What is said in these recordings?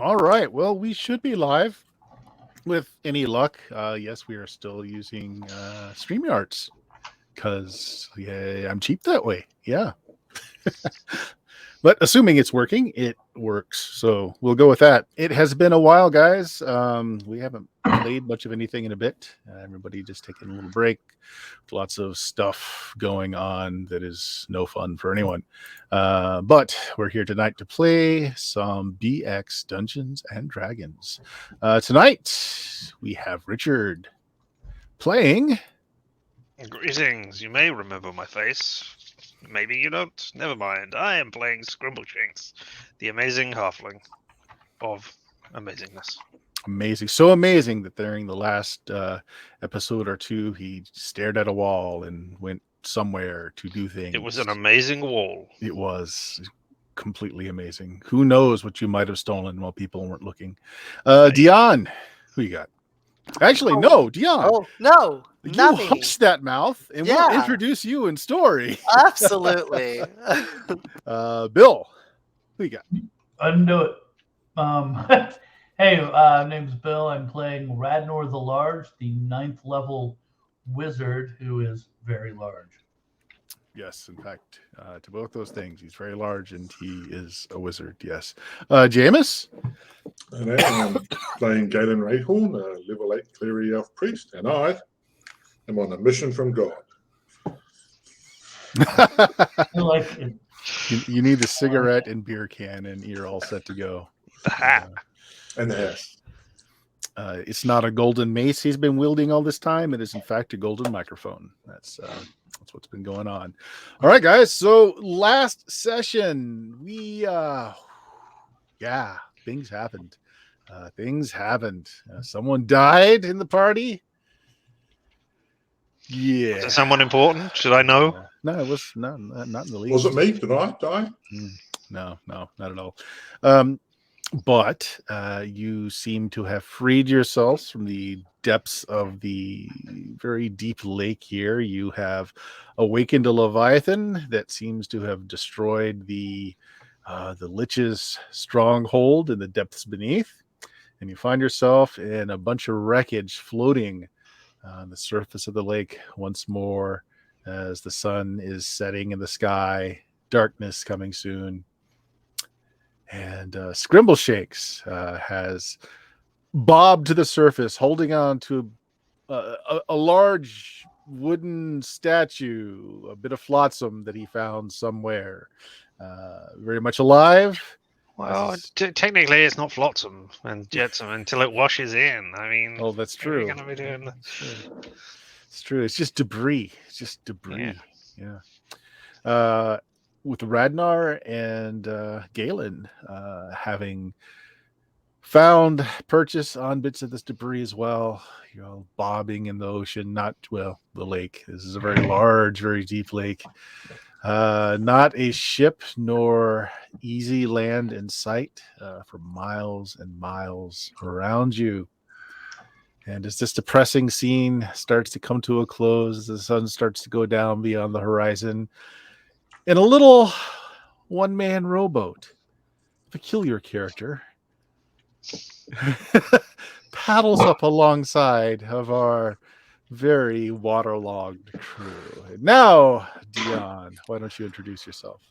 All right. Well, we should be live with any luck. Yes, we are still using StreamYards because I'm cheap that way. Yeah. But assuming it's working, it works. So we'll go with that. It has been a while, guys. We haven't played much of anything in a bit. Everybody just taking a little break. Lots of stuff going on that is no fun for anyone. But we're here tonight to play some BX Dungeons and Dragons. Tonight, we have Richard playing. Greetings. You may remember my face. Maybe you don't. Never mind. I am playing Scrimbleshanks, the amazing halfling of amazingness. Amazing. So amazing that during the last episode or two, he stared at a wall and went somewhere to do things. It was an amazing wall. It was completely amazing. Who knows what you might have stolen while people weren't looking. Dion, who you got? Actually, no, Dion. Oh, no. You hush that mouth, and we'll introduce you in story. Absolutely. Bill, who you got? Undo it. Hey, name's Bill. I'm playing Radnor the Large, the 9th level wizard who is very large. Yes, in fact, to both those things, he's very large and he is a wizard. Yes. Jameis? And I am playing Galen Rayhorn, a level 8 cleric elf priest, and I am on a mission from God. You need the cigarette and beer can, and you're all set to go. The hat. And the hat. It's not a golden mace he's been wielding all this time. It is, in fact, a golden microphone. That's what's been going on. All right, guys. So last session, things happened. Someone died in the party. Yeah. Was it someone important? Should I know? No, it was not in the least. Was it me? Did I die? No, not at all. But you seem to have freed yourselves from the depths of the very deep lake here. You have awakened a Leviathan that seems to have destroyed the Lich's stronghold in the depths beneath. And you find yourself in a bunch of wreckage floating on the surface of the lake once more as the sun is setting in the sky, darkness coming soon. And Scrimbleshanks has bobbed to the surface, holding on to a large wooden statue, a bit of flotsam that he found somewhere. Very mumuch alive. Well, technically, it's not flotsam and jetsam until it washes in. I mean, oh, that's true. Gonna be doing... It's true. It's just debris. Yeah. With Radnar and Galen having found purchase on bits of this debris as well, bobbing in the ocean, the lake. This is a very large, very deep lake. Not a ship nor easy land in sight for miles and miles around you. And as this depressing scene starts to come to a close, the sun starts to go down beyond the horizon, in a little one-man rowboat, peculiar character, paddles up alongside of our very waterlogged crew. And now, Dion, why don't you introduce yourself?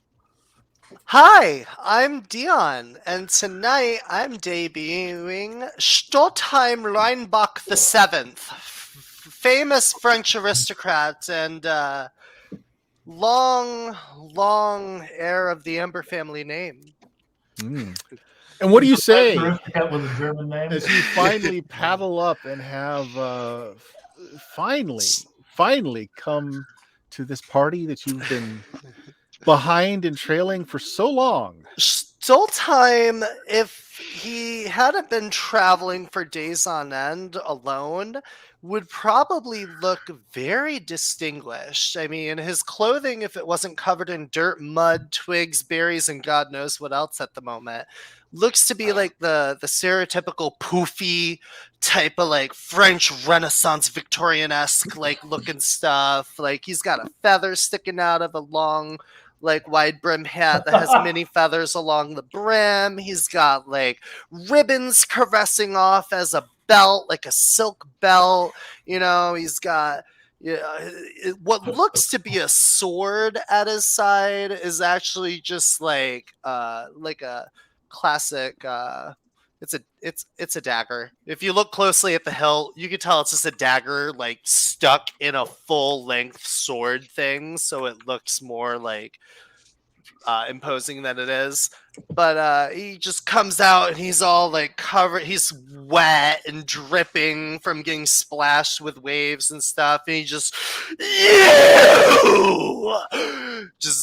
Hi, I'm Dion, and tonight I'm debuting Schtolteheim Reinbach VII, famous French aristocrat and long heir of the Amber family name. And what do you say With a German name? as you finally paddle up and have finally come to this party that you've been behind and trailing for so long? Schtolteheim, if he hadn't been traveling for days on end alone, would probably look very distinguished. I mean, his clothing, if it wasn't covered in dirt, mud, twigs, berries, and God knows what else at the moment, looks to be like the stereotypical poofy type of like French Renaissance Victorian-esque like looking stuff. Like he's got a feather sticking out of a long like wide brim hat that has many feathers along the brim. He's got like ribbons caressing off as a belt, like a silk belt. He's got what looks to be a sword at his side is actually just like a classic. It's a dagger. If you look closely at the hilt, you can tell it's just a dagger, like stuck in a full length sword thing, so it looks more like imposing than it is. But he just comes out and he's all like covered. He's wet and dripping from getting splashed with waves and stuff. And he just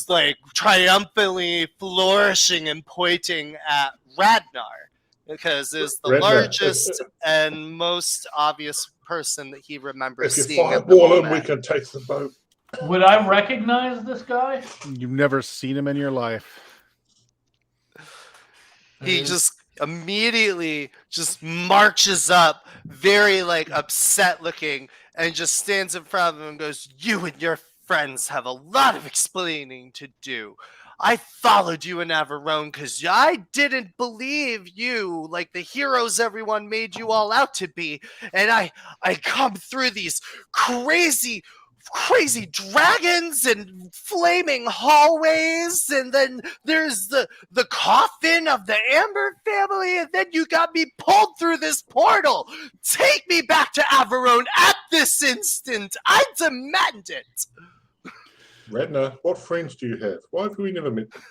like triumphantly flourishing and pointing at Radnar because it's the Radnar, largest and most obvious person that he remembers If you seeing at the fireball him, we moment. can take the boat. Would I recognize this guy? You've never seen him in your life. He just immediately just marches up, very like upset looking, and just stands in front of him and goes, "You and your friends have a lot of explaining to do. I followed you in Averone because I didn't believe you like the heroes everyone made you all out to be. And I come through these crazy dragons and flaming hallways, and then there's the coffin of the Amber family, and then you got me pulled through this portal. Take me back to Averone at this instant. I demand it." Radnar, what friends do you have? Why have we never met them?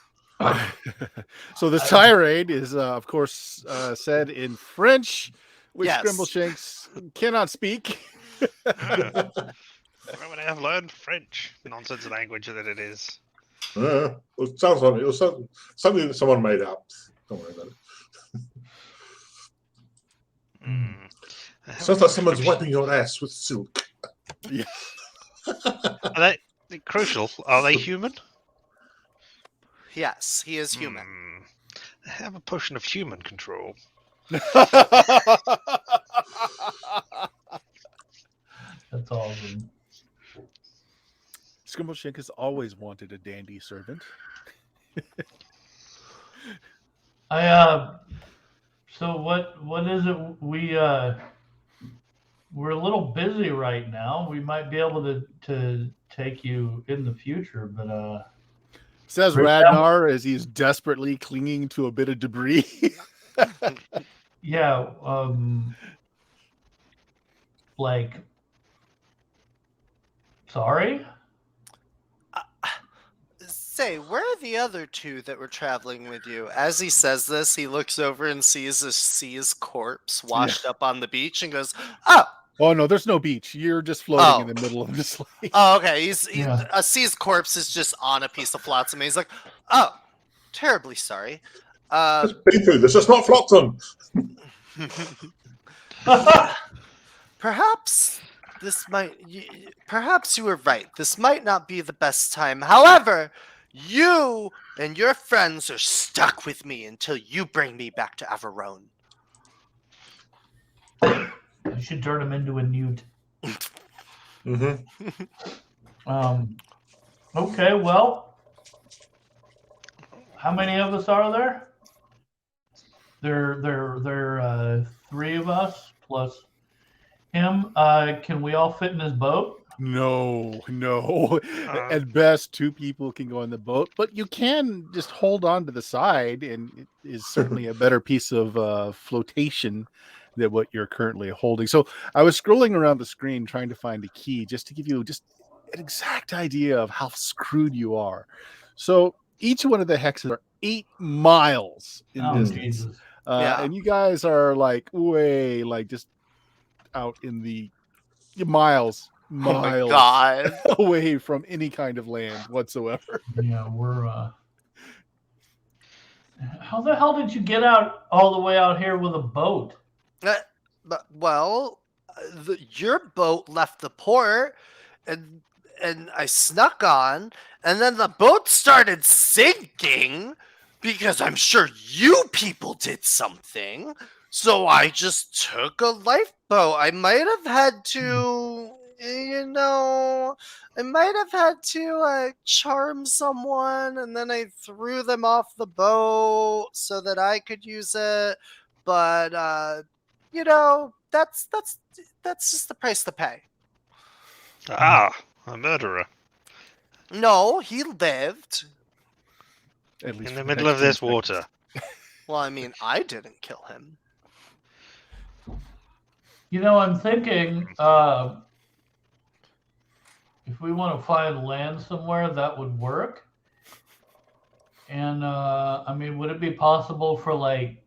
So the tirade is, of course, said in French, which Yes. Grimbleshanks cannot speak. Where would I have learned French? Nonsense language that it is. It sounds like it was something that someone made up. Don't worry about it. Sounds like someone's wiping your ass with silk. Yeah. Are they crucial? Are they human? Yes, he is human. I have a potion of human control. That's awesome. Skrimbleshank has always wanted a dandy servant. So what is it? We're a little busy right now. We might be able to take you in the future, but Says Right now- Radnar as he's desperately clinging to a bit of debris. yeah, like, sorry. Say, where are the other two that were traveling with you? As he says this, he looks over and sees a C's corpse washed up on the beach and goes, "Oh, Oh no, there's no beach. You're just floating in Oh. the middle of this lake. oh, okay." Yeah. A C's corpse is just on a piece of flotsam. He's like, "Oh, terribly sorry." It's been through this. It's not flotsam. Perhaps perhaps you were right. This might not be the best time. However, you and your friends are stuck with me until you bring me back to Averone. You should turn him into a newt. Okay, well, how many of us are there? There three of us plus him. Can we all fit in his boat? No. At best, two people can go on the boat, but you can just hold on to the side, and it is certainly a better piece of flotation than what you're currently holding. So I was scrolling around the screen trying to find a key just to give you just an exact idea of how screwed you are. So each one of the hexes are 8 miles in distance. Jesus. Yeah. And you guys are like way just out in the miles Oh my god. away from any kind of land whatsoever. Yeah, we're how the hell did you get out all the way out here with a boat? Your boat left the port, and I snuck on, and then the boat started sinking because I'm sure you people did something. So I just took a lifeboat. I might have had to You know, I might have had to charm someone, and then I threw them off the boat so that I could use it. But you know, that's just the price to pay. Ah, a murderer. No, he lived. At least In the for middle next of this 10 seconds. water. Well, I mean, I didn't kill him. You know, I'm thinking if we want to find land somewhere, that would work. And I mean, would it be possible for like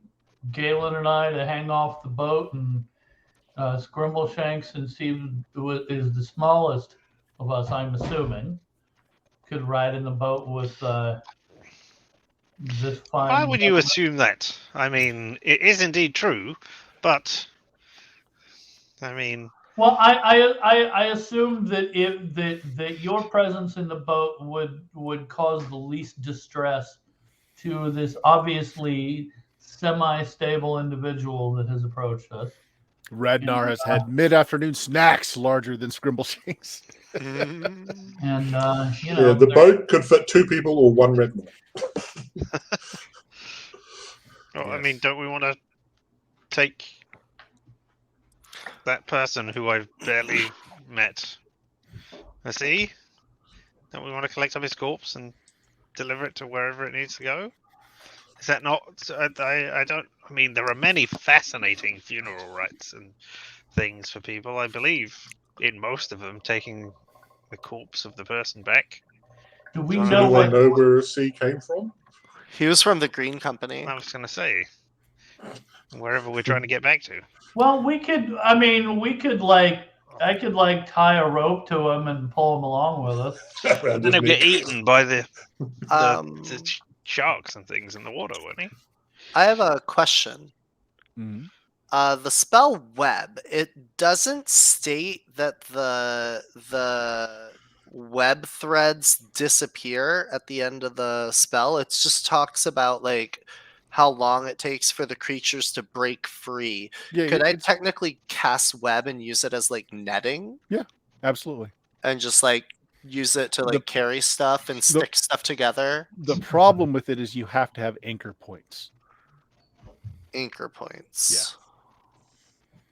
Galen and I to hang off the boat and Scrimbleshanks and see who is the smallest of us, I'm assuming, could ride in the boat with this fine. Why would you gentleman? assume that? I mean, it is indeed true, but I mean, Well, I assumed that that your presence in the boat would cause the least distress to this obviously semi-stable individual that has approached us. Radnar has had mid-afternoon snacks larger than Scrimbleshanks. And you Yeah, know, the boat could fit 2 people or 1 Redmore. I mean, Yes. don't we want to take that person who I've barely met? See? Don't we want to collect up his corpse and deliver it to wherever it needs to go? Is that not? I don't. I mean, there are many fascinating funeral rites and things for people. I believe in most of them, taking the corpse of the person back. do we Does know Anyone what? know where C came from? He was from the Green Company. I was going to say, wherever we're trying to get back to. Well, we could. I mean, we could like. I could like tie a rope to him and pull him along with us. Around Then his he'll get neck. eaten by the Um, sharks and things in the water, won't he? I have a question. Mhm. The spell web, it doesn't state that the web threads disappear at the end of the spell. It just talks about like how long it takes for the creatures to break free. Yeah, Could I it's technically cast web and use it as like netting absolutely. and just like use it to like carry stuff and stick stuff together? The problem with it is you have to have anchor points. Anchor points.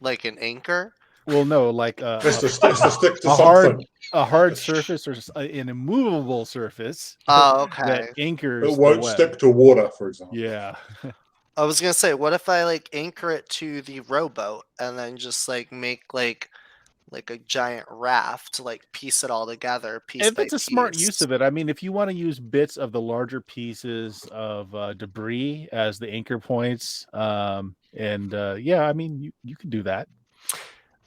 Like an anchor? Well, no, like It's to stick to a something. hard surface or an immovable surface Oh, okay. that anchors It the won't web. stick to water, for example. Yeah. I was gonna say, what if I like anchor it to the rowboat and then just like make like a giant raft, like piece it all together, piece If by it's a smart piece. use of it, I mean, if you want to use bits of the larger pieces of debris as the anchor points, yeah, I mean, you can do that.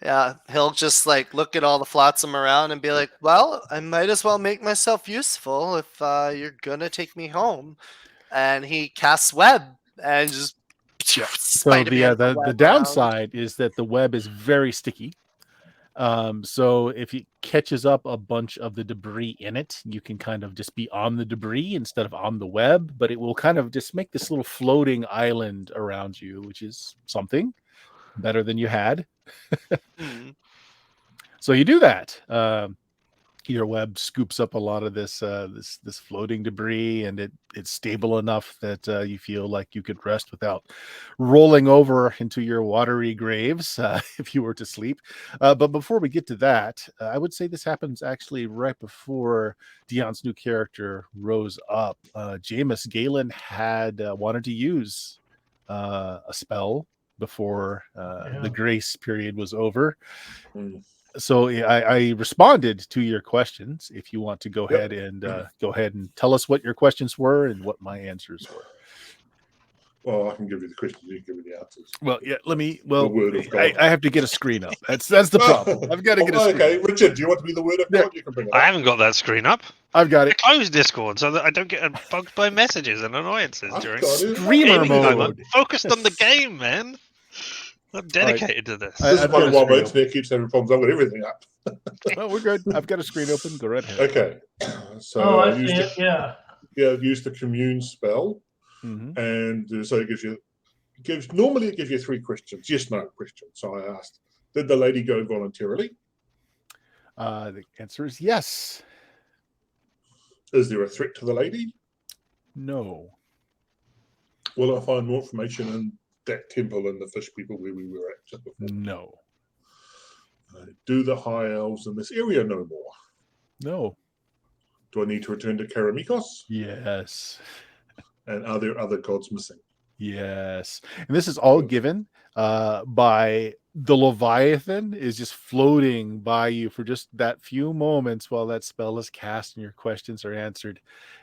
Yeah, he'll just like look at all the flotsam around and be like, "Well, I might as well make myself useful if you're gonna take me home." And he casts web and just Yeah. So Spider-Man the web downside is that the web is very sticky. So if it catches up a bunch of the debris in it, you can kind of just be on the debris instead of on the web, but it will kind of just make this little floating island around you, which is something better than you had. around. So you do that. Your web scoops up a lot of this this floating debris, and it's stable enough that you feel like you could rest without rolling over into your watery graves if you were to sleep. But before we get to that, I would say this happens actually right before Dion's new character rose up. Jameis Galen had wanted to use a spell before the grace period was over. So I responded to your questions. If you want to go ahead and tell us what your questions were and what my answers were. Well, I can give you the questions. You can give me the answers. Well, yeah. Let me. The Well, word of God. I have to get a screen up. That's the problem. I've got to get a screen. Okay, Up. Richard, do you want to be the word of God? You can bring it I up. haven't got that screen up. I've got I it. closed Discord so that I don't get bugged by messages and annoyances I've during got it. Streamer gaming time. I'm mode. focused on the game, man. I'm dedicated to this. This is I've one got of a my screen internet keeps having problems. I've got everything up. Well, we're good. I've got a screen open. Go right ahead. Okay. So Oh, I used see it. Yeah. used the commune spell, Mm-hmm. and so it normally it gives you 3 questions, yes, no questions. So I asked, did the lady go voluntarily? The answer is yes. Is there a threat to the lady? No. Will I find more information in that temple and the fish people where we were at just before? No. Do the high elves in this area know more? No. Do I need to return to Karamikos? Yes. And are there other gods missing? Yes. And this is all given by the Leviathan is just floating by you for just that few moments while that spell is cast and your questions are answered.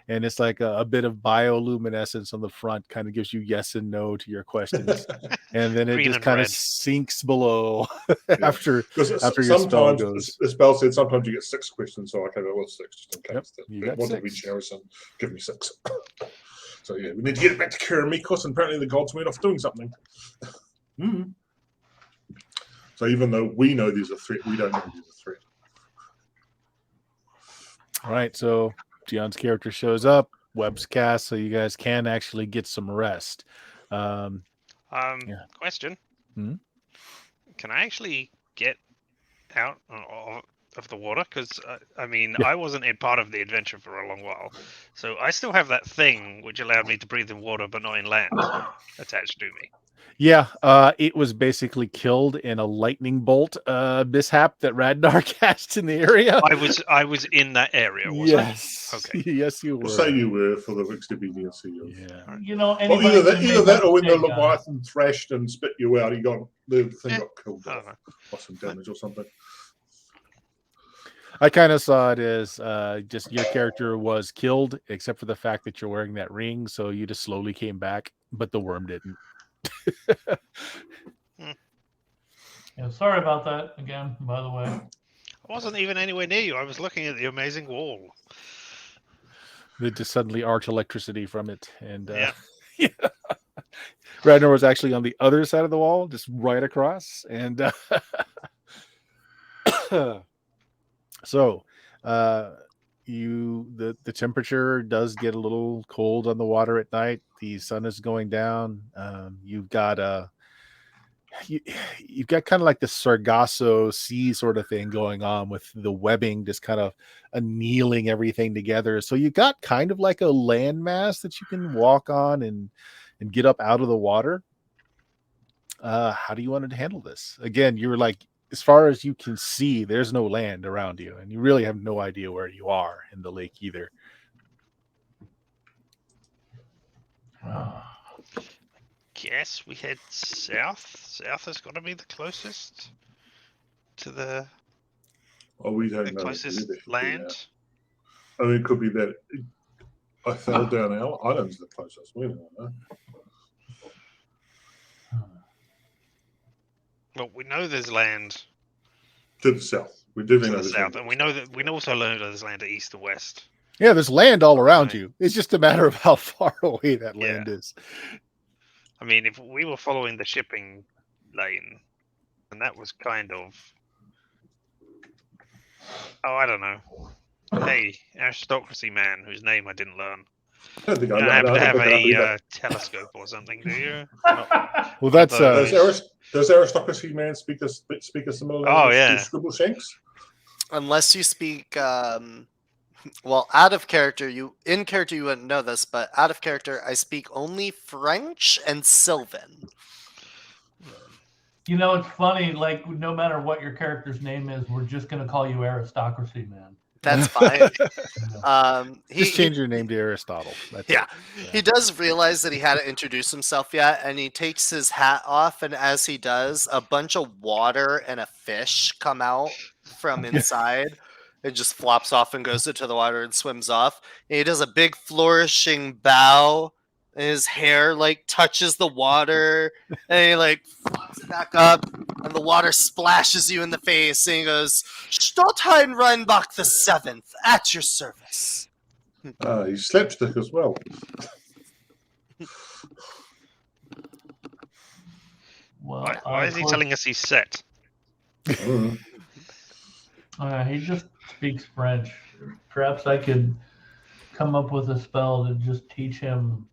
And it's like a bit of bioluminescence on the front, kind of gives you yes and no to your questions. And then it Green just and kind of red. sinks below Yeah. after Because your spell sometimes goes. the spell said sometimes you get 6 questions, so I came up with 6 just in case. Yep, you That got wanted to be 6. generous and give me 6. So yeah, we need to get it back to Karamikos, and apparently the gods went off doing something. So even though we know there's a threat, we don't know there's a threat. All right, so Gion's character shows up, web's cast, so you guys can actually get some rest. Yeah. Question. Hmm? Can I actually get out of the water? Because, I mean, Yeah. I wasn't in part of the adventure for a long while. So I still have that thing which allowed me to breathe in water but not in land attached to me. Yeah, it was basically killed in a lightning bolt mishap that Radnar cast in the area. I was in that area, was Yes. I? Okay. Yes, you were. We'll say you were for the expediency of. Yeah. You know, Well, anybody either can make that a or when the mistake, guys. Leviathan thrashed and spit you out, the thing Yeah. got killed I off don't know. by some damage or something. I kind of saw it as just your character was killed, except for the fact that you're wearing that ring, so you just slowly came back, but the worm didn't. Yeah, sorry about that again, by the way. I wasn't even anywhere near you. I was looking at the amazing wall. They just suddenly arch electricity from it, and Yeah. Radnar was actually on the other side of the wall, just right across, and so the temperature does get a little cold on the water at night. The sun is going down. You've got you've got kind of like the Sargasso Sea sort of thing going on with the webbing just kind of annealing everything together. So you got kind of like a landmass that you can walk on and get up out of the water. How do you want to handle this? Again, you're like, as far as you can see, there's no land around you, and you really have no idea where you are in the lake either. Guess we head south. South has got to be the closest to the We don't know. closest land. I mean, it could be that I fell down our island's the closest. We don't know. Well, we know there's land To the south. We definitely to know the there's south, land and we know that we also know there's land to east and west. Yeah, there's land all around Right. you. It's just a matter of how far away that land is. I mean, if we were following the shipping lane, and that was kind of, I don't know. Hey, aristocracy man, whose name I didn't learn. I don't think You I don't happen to have look it up either. a telescope or something, do you? Well, that's Does aristocracy man speak a similar Oh, language yeah. to Scribble Shanks? Unless you speak, well, out of character, in character you wouldn't know this, but out of character, I speak only French and Sylvan. You know, it's funny, like, no matter what your character's name is, we're just going to call you Aristocracy Man. That's fine. just change your name to Aristotle. That's Yeah. it. He does realize that he hadn't introduced himself yet, and he takes his hat off, and as he does, a bunch of water and a fish come out from inside. It just flops off and goes into the water and swims off. And he does a big flourishing bow, and his hair like touches the water, and he like flops it back up, and the water splashes you in the face, and he goes, Schtolteheim Reinbach the VII, at your service. He's slapstick as well. Well, Why is he telling us he's set? Mm. He just speaks French. Perhaps I could come up with a spell to just teach him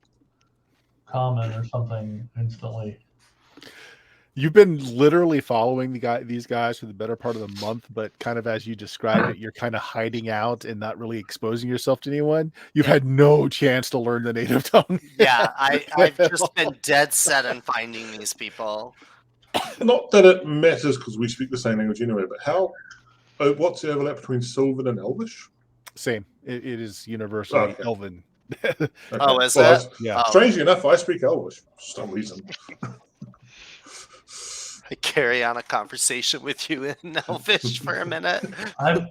common or something instantly. You've been literally following these guys for the better part of the month, but kind of as you described it, you're kind of hiding out and not really exposing yourself to anyone. You've Yeah. had no chance to learn the native tongue. Yeah, I've just been dead set on finding these people. Not that it matters because we speak the same language anyway, but what's the overlap between Sylvan and Elvish? Same. It is universally Okay. Elven. Okay. Oh, is Well, it? Yeah. Oh, Strangely enough, I speak Elvish for some reason. I carry on a conversation with you in Elvish for a minute. I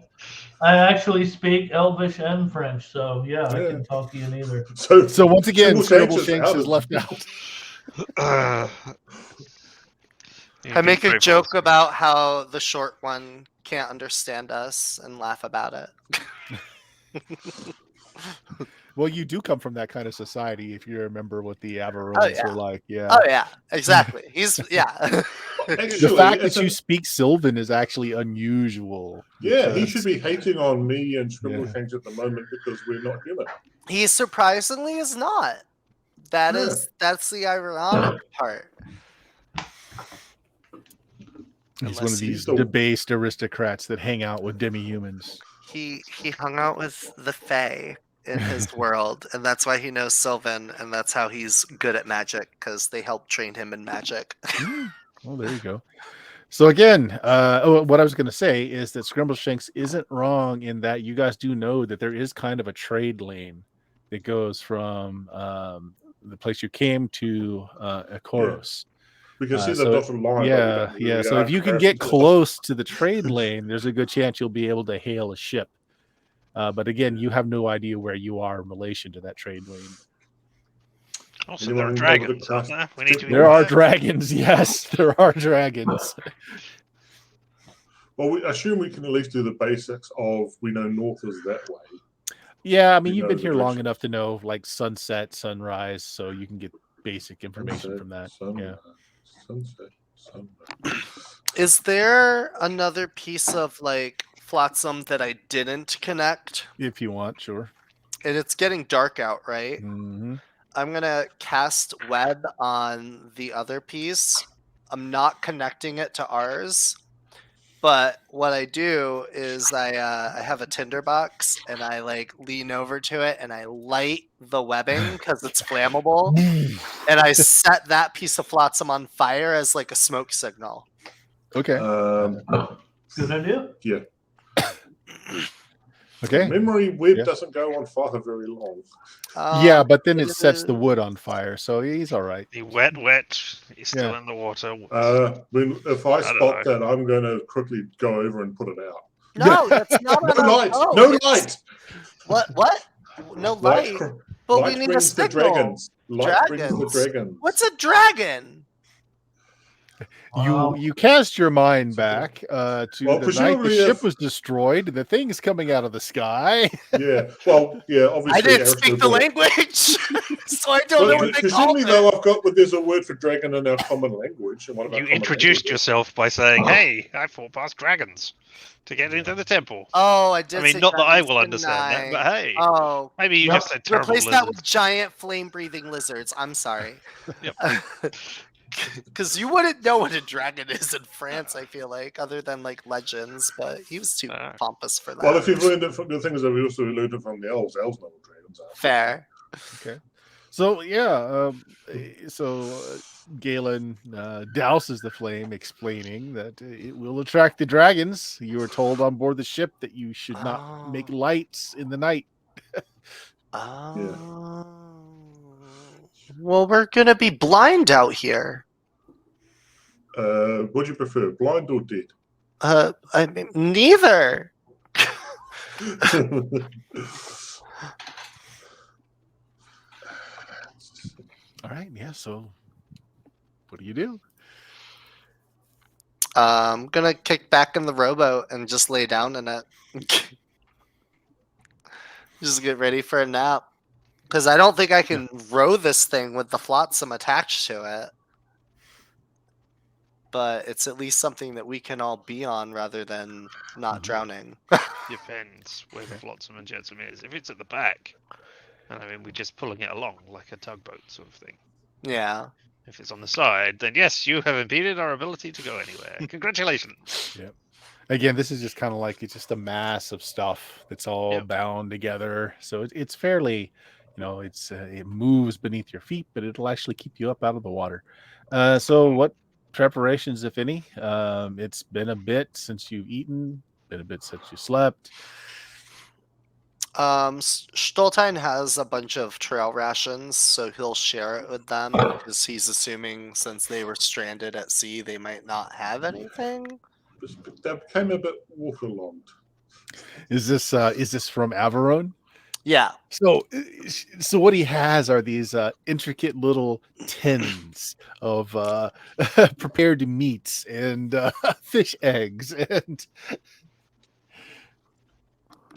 actually speak Elvish and French, so yeah, I Yeah. can talk to you in either. So once again, Scribble Scribble Shanks is of- left out. I make a joke about how the short one can't understand us and laugh about it. Well, you do come from that kind of society, if you remember what the Averrones Oh, yeah. were like. Yeah. Oh yeah, exactly. He's yeah. The Actually, fact it's that you an- speak Sylvan is actually unusual. Yeah, he because- should be hating on me and Scribble Yeah. Shanks at the moment because we're not human. He surprisingly is not. That's the ironic part. He's one Unless of he- these the- debased aristocrats that hang out with demi-humans. He hung out with the Fae in his world, and that's why he knows Sylvan, and that's how he's good at magic because they helped train him in magic. Well, there you go. So again, what I was going to say is that Scrimbleshanks isn't wrong in that you guys do know that there is kind of a trade lane that goes from the place you came to Ekoros. We can see the so- dotted line. but we Yeah, don't know yeah. where So we if are you in can comparison get to the- close to the trade lane, there's a good chance you'll be able to hail a ship. But again, you have no idea where you are in relation to that trade lane. Also, there are Anyone able to dragons, aren't there? We need to be There are aware. dragons. Yes, there are dragons. Well, we assume we can at least do the basics of we know north is that way. Yeah, I mean, We you've know been the here long direction. enough to know like sunset, sunrise, so you can get basic information Sunset, from that. sunrise, Yeah. sunset, sunrise. Is there another piece of like flotsam that I didn't connect? If you want, sure. And it's getting dark out, right? Mm-hmm. I'm gonna cast web on the other piece. I'm not connecting it to ours, but what I do is I have a tinderbox and I like lean over to it and I light the webbing because it's flammable, and I set that piece of flotsam on fire as like a smoke signal. Okay. Good idea. Yeah. Okay. Memory web Yeah. doesn't go on fire very long. Yeah, but then it it sets the is- wood on fire, so he's all right. The wet is still Yeah. in the water. If I I don't spot that, I'm going to quickly go over and put it out. No, that's not No on our light! boat. No It's- light! What? No Light, light. cr- But light we need a brings the signal. dragons. Light brings the Dragons? dragons. What's a dragon? You cast your mind back to Well, the night the presumably ship if- was destroyed. The thing's coming out of the sky. Yeah. Well, yeah. Obviously, I didn't Eric speak the would- language, so I don't know Well, what they called presumably, it. though, there's a word for dragon in our common language. And one of our You common introduced languages. yourself by saying, "Hey, I fought past dragons to get into the temple." Oh, I did. I mean, say not that I dragons, will didn't understand that, but I? hey, Oh, maybe you Yep. just said terrible replace that lizards. with giant flame-breathing lizards. I'm sorry. Yep. Because you wouldn't know what a dragon is in France, I feel like, other than like legends. But he was too pompous for that. Well, if you've learned it from the things that we also learned it from the elves know what dragons are. Fair. Okay. So yeah, Galen douses the flame, explaining that it will attract the dragons. You were told on board the ship that you should not make lights in the night. Oh. Well, we're gonna be blind out here. What do you prefer, blind or dead? I mean, neither. All right. Yeah. So what do you do? I'm gonna kick back in the rowboat and just lay down in it. Just get ready for a nap. Because I don't think I can row this thing with the flotsam attached to it. But it's at least something that we can all be on rather than not drowning. Depends where the flotsam and jetsam is. If it's at the back, and I mean we're just pulling it along like a tugboat sort of thing. Yeah. If it's on the side, then yes, you have impeded our ability to go anywhere. Congratulations. Yep. Again, this is just kind of like it's just a mass of stuff that's all Yep. bound together. So it's fairly, it moves beneath your feet, but it'll actually keep you up out of the water. So what preparations, if any? It's been a bit since you've eaten, been a bit since you slept. Schtolteheim has a bunch of trail rations, so he'll share it with them because he's assuming since they were stranded at sea, they might not have anything. That became a bit waterlogged. Is this from Averone? Yeah. So what he has are these intricate little tins of prepared meats and fish eggs and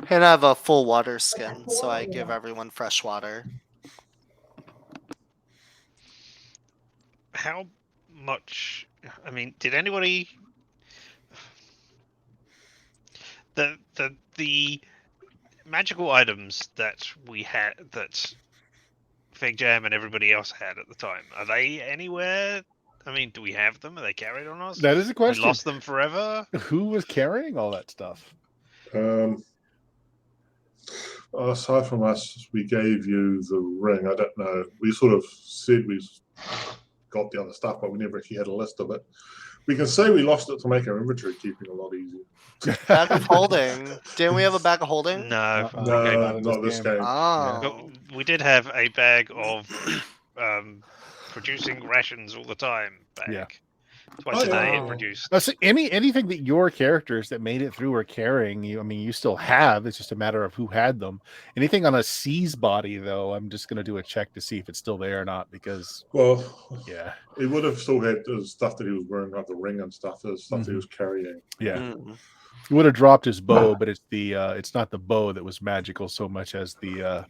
And I have a full water skin, so I give everyone fresh water. How much? I mean, did anybody? The magical items that we had, that Fig Jam and everybody else had at the time, are they anywhere? I mean, do we have them? Are they carried on us? that is a question. We lost them forever. Who was carrying all that stuff? Aside from us, we gave you the ring. I don't know. We sort of said we got the other stuff, but we never actually had a list of it. We can say we lost it to make our inventory keeping a lot easier. Bag of holding. Didn't we have a bag of holding? No, No, not this game. Oh. but we did have a bag of producing rations all the time bag. Yeah. Twice a day it Oh. produced. So anything that your characters that made it through are carrying, you still have. It's just a matter of who had them. Anything on a C's body, though, I'm just going to do a check to see if it's still there or not. Because Well, yeah, he would have still had the stuff that he was wearing, like the ring and stuff. The stuff that he was carrying. yeah, Mm. he would have dropped his bow, but it's not the bow that was magical so much as the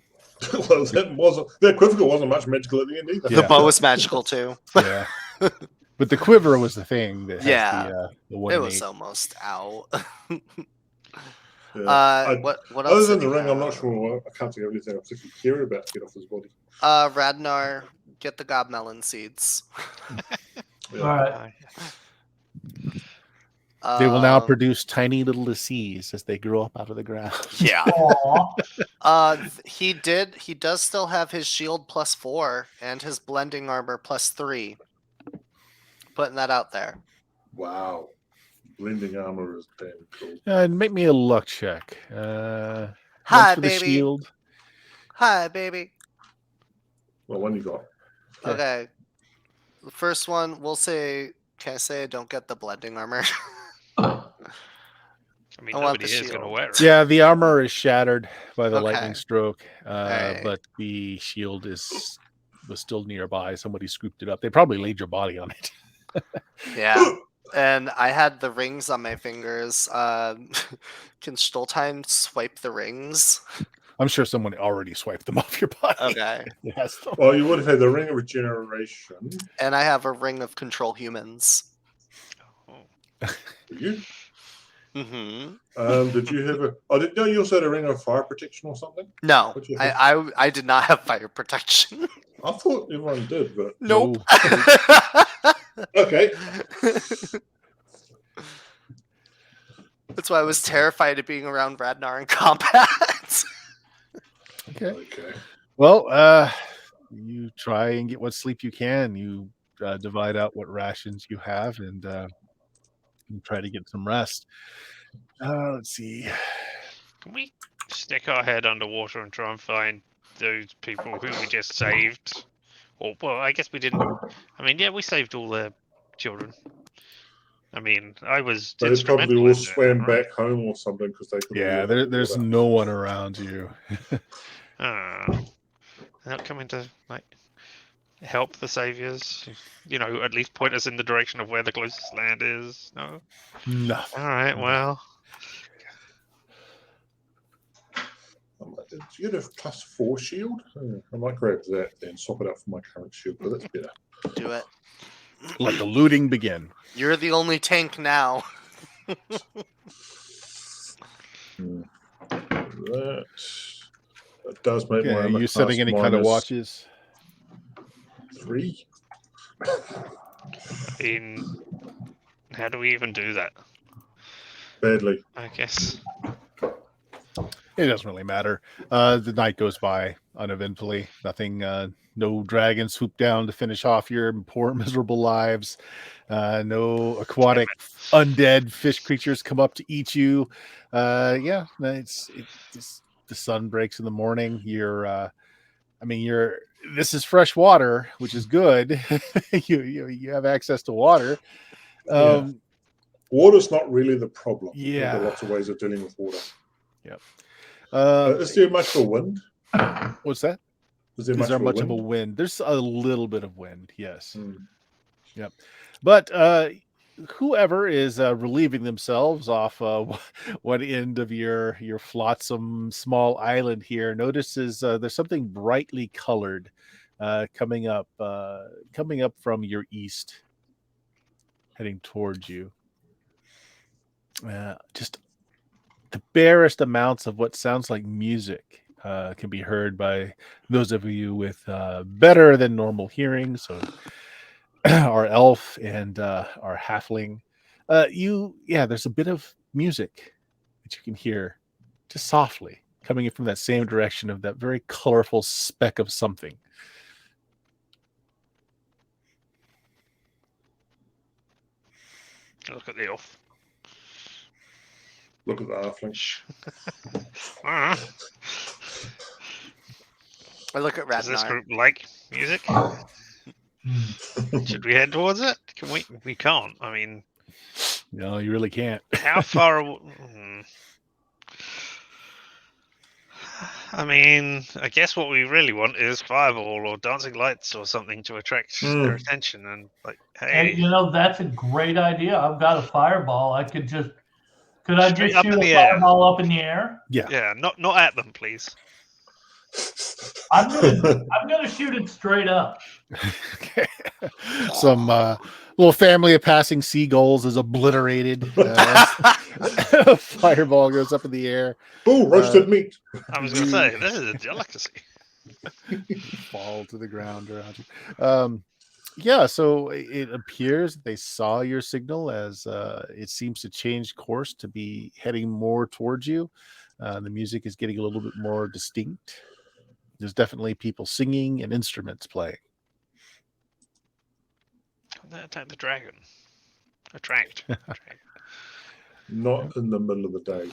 Well, the equivocal wasn't much magical at the end either. The bow was magical too. yeah. But the quiver was the thing that has Yeah. the 1 It in was 8. almost out. Yeah. What else? Other than did the he ring, I'm not have? sure. I can't think of anything I particularly care about to get off his body. Radnar, get the gobmelon seeds. Yeah. All right. They will now Um, produce tiny little disease as they grow up out of the ground. Yeah. Aw. He does still have his shield +4 and his blending armor +3. Putting that out there. Wow. Blending armor is damn cool. And make me a luck check. Hi, Once for the baby. shield. Hi, baby. Well, one you got. Yeah. Okay. The first one, we'll say, can I say I don't get the blending armor? I mean, I want nobody the here is going to shield. wear it. Yeah, the armor is shattered by the Okay. lightning stroke, Alright. but the shield was still nearby. Somebody scooped it up. They probably laid your body on it. Yeah. And I had the rings on my fingers. Can Schtolteheim swipe the rings? I'm sure someone already swiped them off your body. Okay. Yes. Well, you would have had the ring of regeneration. And I have a ring of control humans. Did you? Mm-hmm. Did you have a? Oh, did no? You also had a ring of fire protection or something. No, What'd you have? I did not have fire protection. I thought everyone did, but Nope. okay. That's why I was terrified of being around Radnar in combat. Okay. Okay. Well, you try and get what sleep you can. You divide out what rations you have and you try to get some rest. Let's see. Can we stick our head underwater and try and find those people who we just saved? Or, well, I guess we didn't. I mean, yeah, we saved all the children. I mean, I was They instrumental probably all in it, swam right? back home or something because they could. Yeah, there's no one around you. They're not coming to like help the saviors. At least point us in the direction of where the closest land is. No. Nothing. All right. Well. Did you get a +4 shield? I might grab that and swap it out for my current shield, but that's better. Do it. Let the looting begin. You're the only tank now. That does make my Okay, armor you setting class any kind of minus watches? 3. I mean, how do we even do that? Badly. I guess. It doesn't really matter. The night goes by uneventfully. Nothing. No dragons swoop down to finish off your poor, miserable lives. No aquatic undead fish creatures come up to eat you. Yeah, the sun breaks in the morning. This is fresh water, which is good. you have access to water. Yeah. Water's not really the problem. Yeah. There are lots of ways of dealing with water. Yep. Is there much of a wind? What's that? Is there Is much there of a much wind? of a wind? There's a little bit of wind, yes. Mm. But whoever is relieving themselves off one end of your flotsam small island here notices there's something brightly colored coming up from your east, heading towards you. Just the barest amounts of what sounds like music can be heard by those of you with better than normal hearing. So our elf and our halfling. There's a bit of music that you can hear just softly coming in from that same direction of that very colorful speck of something. Look at the elf. Look at the halfling. I look at Does this Radnar. group like music? Should we head towards it? Can we? We can't. I mean, No, you really can't. how far? I mean, I guess what we really want is fireball or dancing lights or something to attract their attention. And like, Hey, hey, that's a great idea. I've got a fireball. Could I Straight just up shoot in a the air. fireball up in the air? Yeah, not at them, please. I'm gonna shoot it straight up. Okay. Some little family of passing seagulls is obliterated. A fireball goes up in the air. Ooh, roasted meat. I was going to say, this is a delicacy. Fall to the ground around you. So it appears they saw your signal as it seems to change course to be heading more towards you. The music is getting a little bit more distinct. There's definitely people singing and instruments playing. Attack the dragon. Attract. Not in the middle of the day.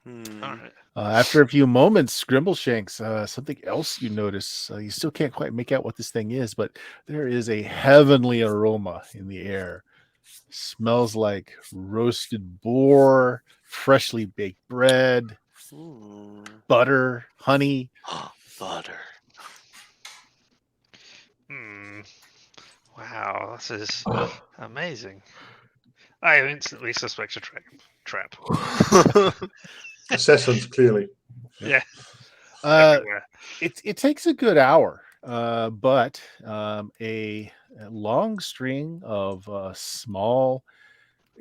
All right. After a few moments, Scrimbleshanks, something else you notice. You still can't quite make out what this thing is, but there is a heavenly aroma in the air. Smells like roasted boar, freshly baked bread, butter, honey. Butter. Wow, this is amazing. I instantly suspect a trap. Assassins, clearly. Yeah. It takes a good hour, but a long string of small,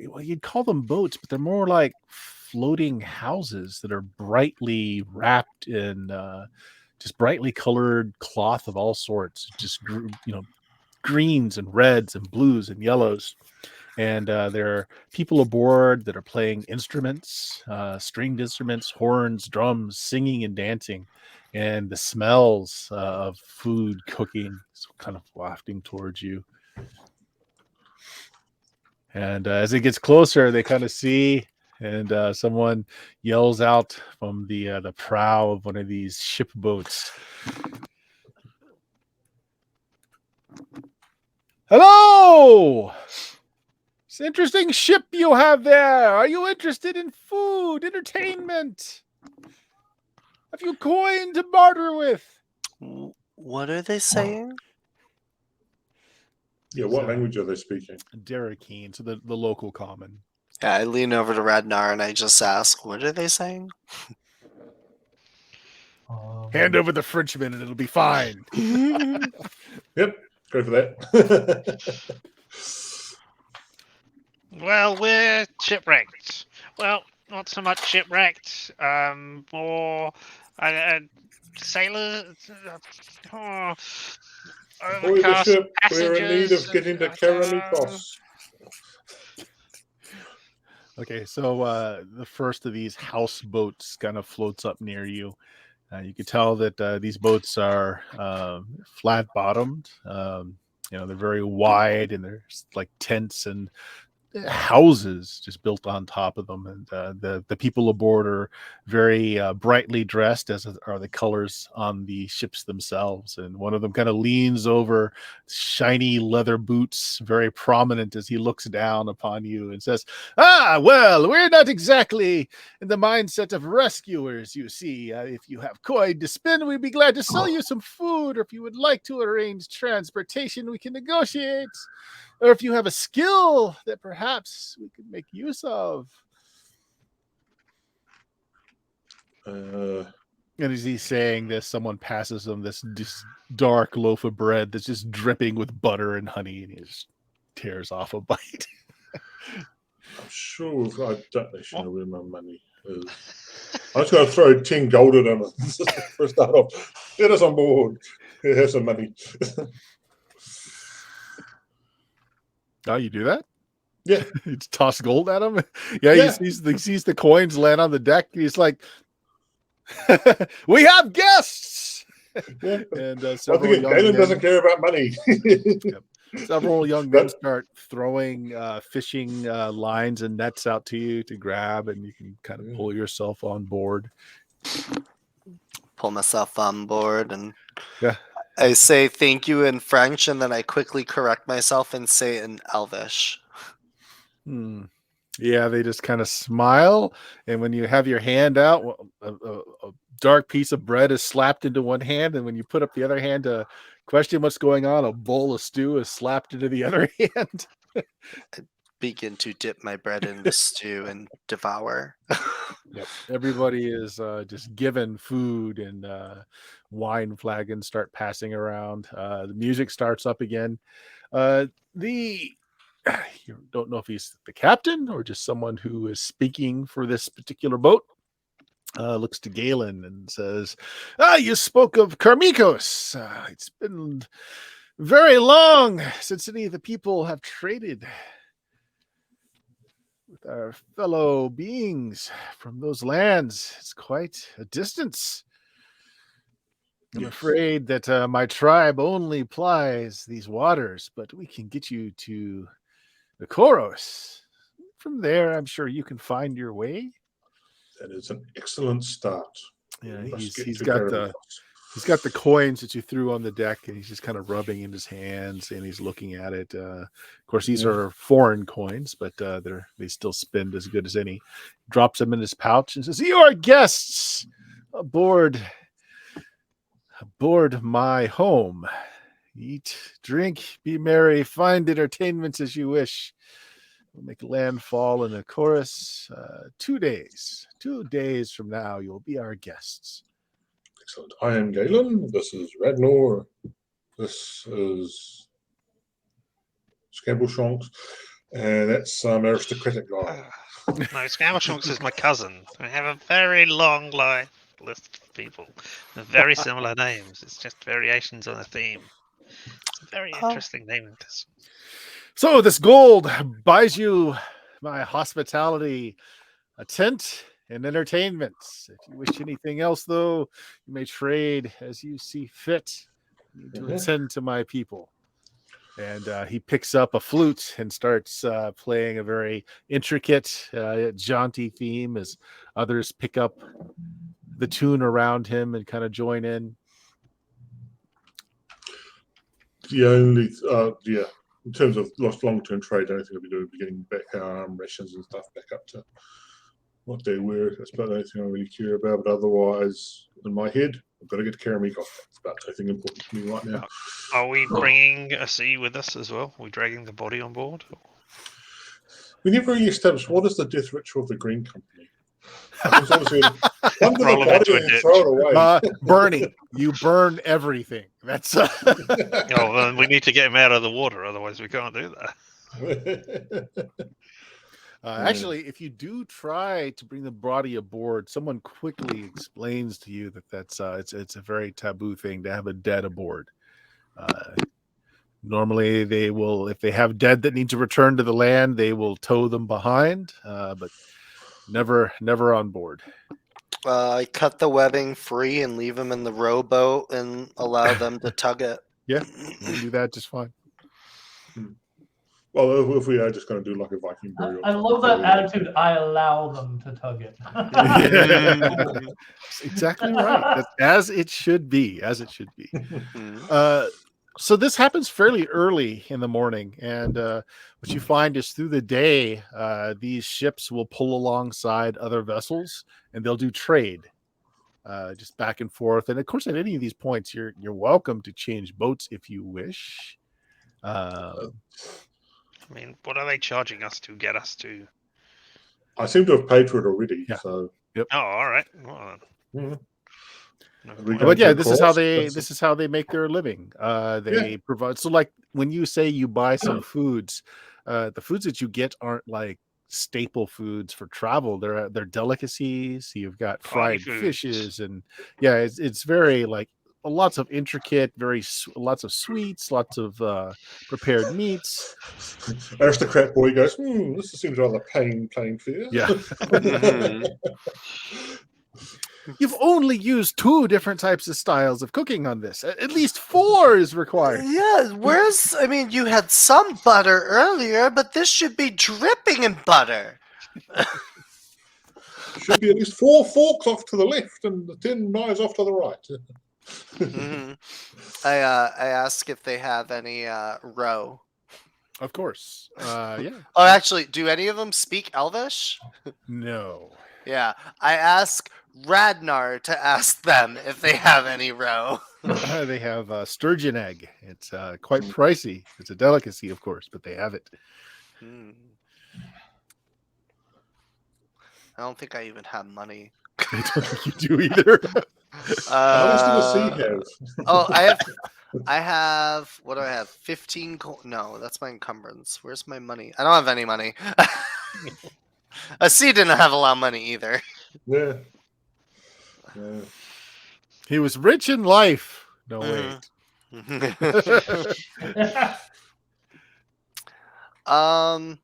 well, you'd call them boats, but they're more like floating houses that are brightly wrapped in just brightly colored cloth of all sorts, just greens and reds and blues and yellows. And there are people aboard that are playing instruments, stringed instruments, horns, drums, singing and dancing. And the smells of food cooking kind of wafting towards you. And as it gets closer, they kind of see, and someone yells out from the prow of one of these ship boats. Hello! It's an interesting ship you have there. Are you interested in food, entertainment? Have you coin to barter with? What are they saying? Yeah, what language are they speaking? Derekine, so the local common. Yeah, I lean over to Radnar and I just ask, what are they saying? Hand over the Frenchman and it'll be fine. Yep, go for that. Well, we're shipwrecked. Well, not so much shipwrecked. More sailors. Ahoy the Overcast ship. We're in need passengers. of getting to Karamikos. Okay, so the first of these houseboats kind of floats up near you. You can tell that these boats are flat bottomed. They're very wide, and there's like tents and houses just built on top of them, and the people aboard are very brightly dressed, as are the colors on the ships themselves. And one of them kind of leans over, shiny leather boots very prominent, as he looks down upon you and says, well, we're not exactly in the mindset of rescuers, you see. If you have coin to spend, we'd be glad to sell you some food, or if you would like to arrange transportation, we can negotiate. Or if you have a skill that perhaps we could make use of. Uh, And as he's saying this, someone passes him this dark loaf of bread that's just dripping with butter and honey, and he just tears off a bite. I'm sure I don't actually know where my money is. I'm just going to throw 10 gold at him for a start off. Get us on board. Here's some money. Oh, you do that? Yeah. You just toss gold at him? Yeah. He sees the coins land on the deck, and he's like, we have guests! Yeah. And Once again, Galen doesn't care about money. Yep. Several young men start throwing fishing lines and nets out to you to grab, and you can kind of pull yourself on board. Pull myself on board, and Yeah. I say thank you in French, and then I quickly correct myself and say in Elvish. Yeah, they just kind of smile, and when you have your hand out, a dark piece of bread is slapped into one hand, and when you put up the other hand to question what's going on, a bowl of stew is slapped into the other hand. Begin to dip my bread in the stew and devour. Yep. Everybody is just given food, and wine flagons start passing around. The music starts up again. You don't know if he's the captain or just someone who is speaking for this particular boat. Looks to Galen and says, you spoke of Karmikos. It's been very long since any of the people have traded with our fellow beings from those lands. It's quite a distance. I'm afraid that my tribe only plies these waters, but we can get you to the Koros. From there, I'm sure you can find your way. That is an excellent start. Yeah, He's he's got the coins that you threw on the deck, and he's just kind of rubbing in his hands, and he's looking at it. Of course, these are foreign coins, but they still spend as good as any. Drops them in his pouch and says, "You are guests aboard my home. Eat, drink, be merry, find entertainments as you wish. We'll make landfall in the chorus 2 days. 2 days from now, you'll be our guests." Excellent. I am Galen. This is Radnor. This is Scambleshanks. And that's some aristocratic guy. No, Scambleshanks is my cousin. I have a very long list of people with very similar names. It's just variations on a theme. It's a very interesting name. So this gold buys you my hospitality, a tent, and entertainments. If you wish anything else, though, you may trade as you see fit. You need to attend to my people. And he picks up a flute and starts playing a very intricate, jaunty theme as others pick up the tune around him and kind of join in. The only, in terms of long-term trade, I don't think we'll be doing getting back our rations and stuff back up to what they were. That's about the only thing I really care about. But otherwise, in my head, I've got to get to Karamikos. That's about the thing important to me right now. Are we bringing a sea with us as well? Are we dragging the body on board? We never really established what is the death ritual of the Green Company. It's obviously under the Roll him body into a and ditch. throw it away. Burning. You burn everything. That's Oh, then we need to get him out of the water, otherwise we can't do that. Actually, if you do try to bring the body aboard, someone quickly explains to you that that's it's a very taboo thing to have a dead aboard. Normally, they will, if they have dead that need to return to the land, they will tow them behind, but never on board. I cut the webbing free and leave them in the rowboat and allow them to tug it. Yeah, you can do that just fine. Well, if we are just going to do like a Viking brew. I love that attitude. I allow them to tug it. Exactly right. That's as it should be. As it should be. Mhm. So this happens fairly early in the morning, and what you find is through the day, these ships will pull alongside other vessels, and they'll do trade, just back and forth. And of course, at any of these points, you're welcome to change boats if you wish. I mean, what are they charging us to get us to? I seem to have paid for it already. Yeah. So. Oh, all right. Well, Mhm. no We point. go But yeah, to this is how cross, they that's- make their living. They provide, so like when you say you buy some foods, the foods that you get aren't like staple foods for travel. They're delicacies. You've got Party fried foods. fishes, and yeah, it's very like lots of intricate, lots of sweets, lots of prepared meats. Aristocrat boy goes, this seems rather playing field. Yeah. Mhm. You've only used 2 different types of styles of cooking on this. At least 4 is required. Yeah, I mean, you had some butter earlier, but this should be dripping in butter. Should be at least 4 forks off to the left and 10 knives off to the right. Mhm. I ask if they have any roe. Of course. Yeah. Oh, actually, do any of them speak Elvish? No. Yeah, I ask Radnar to ask them if they have any roe. They have sturgeon egg. It's quite pricey. It's a delicacy, of course, but they have it. Hmm. I don't think I even have money. I don't think you do either. How much do the sea have? Oh, I have. What do I have? 15. No, that's my encumbrance. Where's my money? I don't have any money. A sea didn't have a lot of money either. Yeah. He was rich in life. No, Mhm. wait.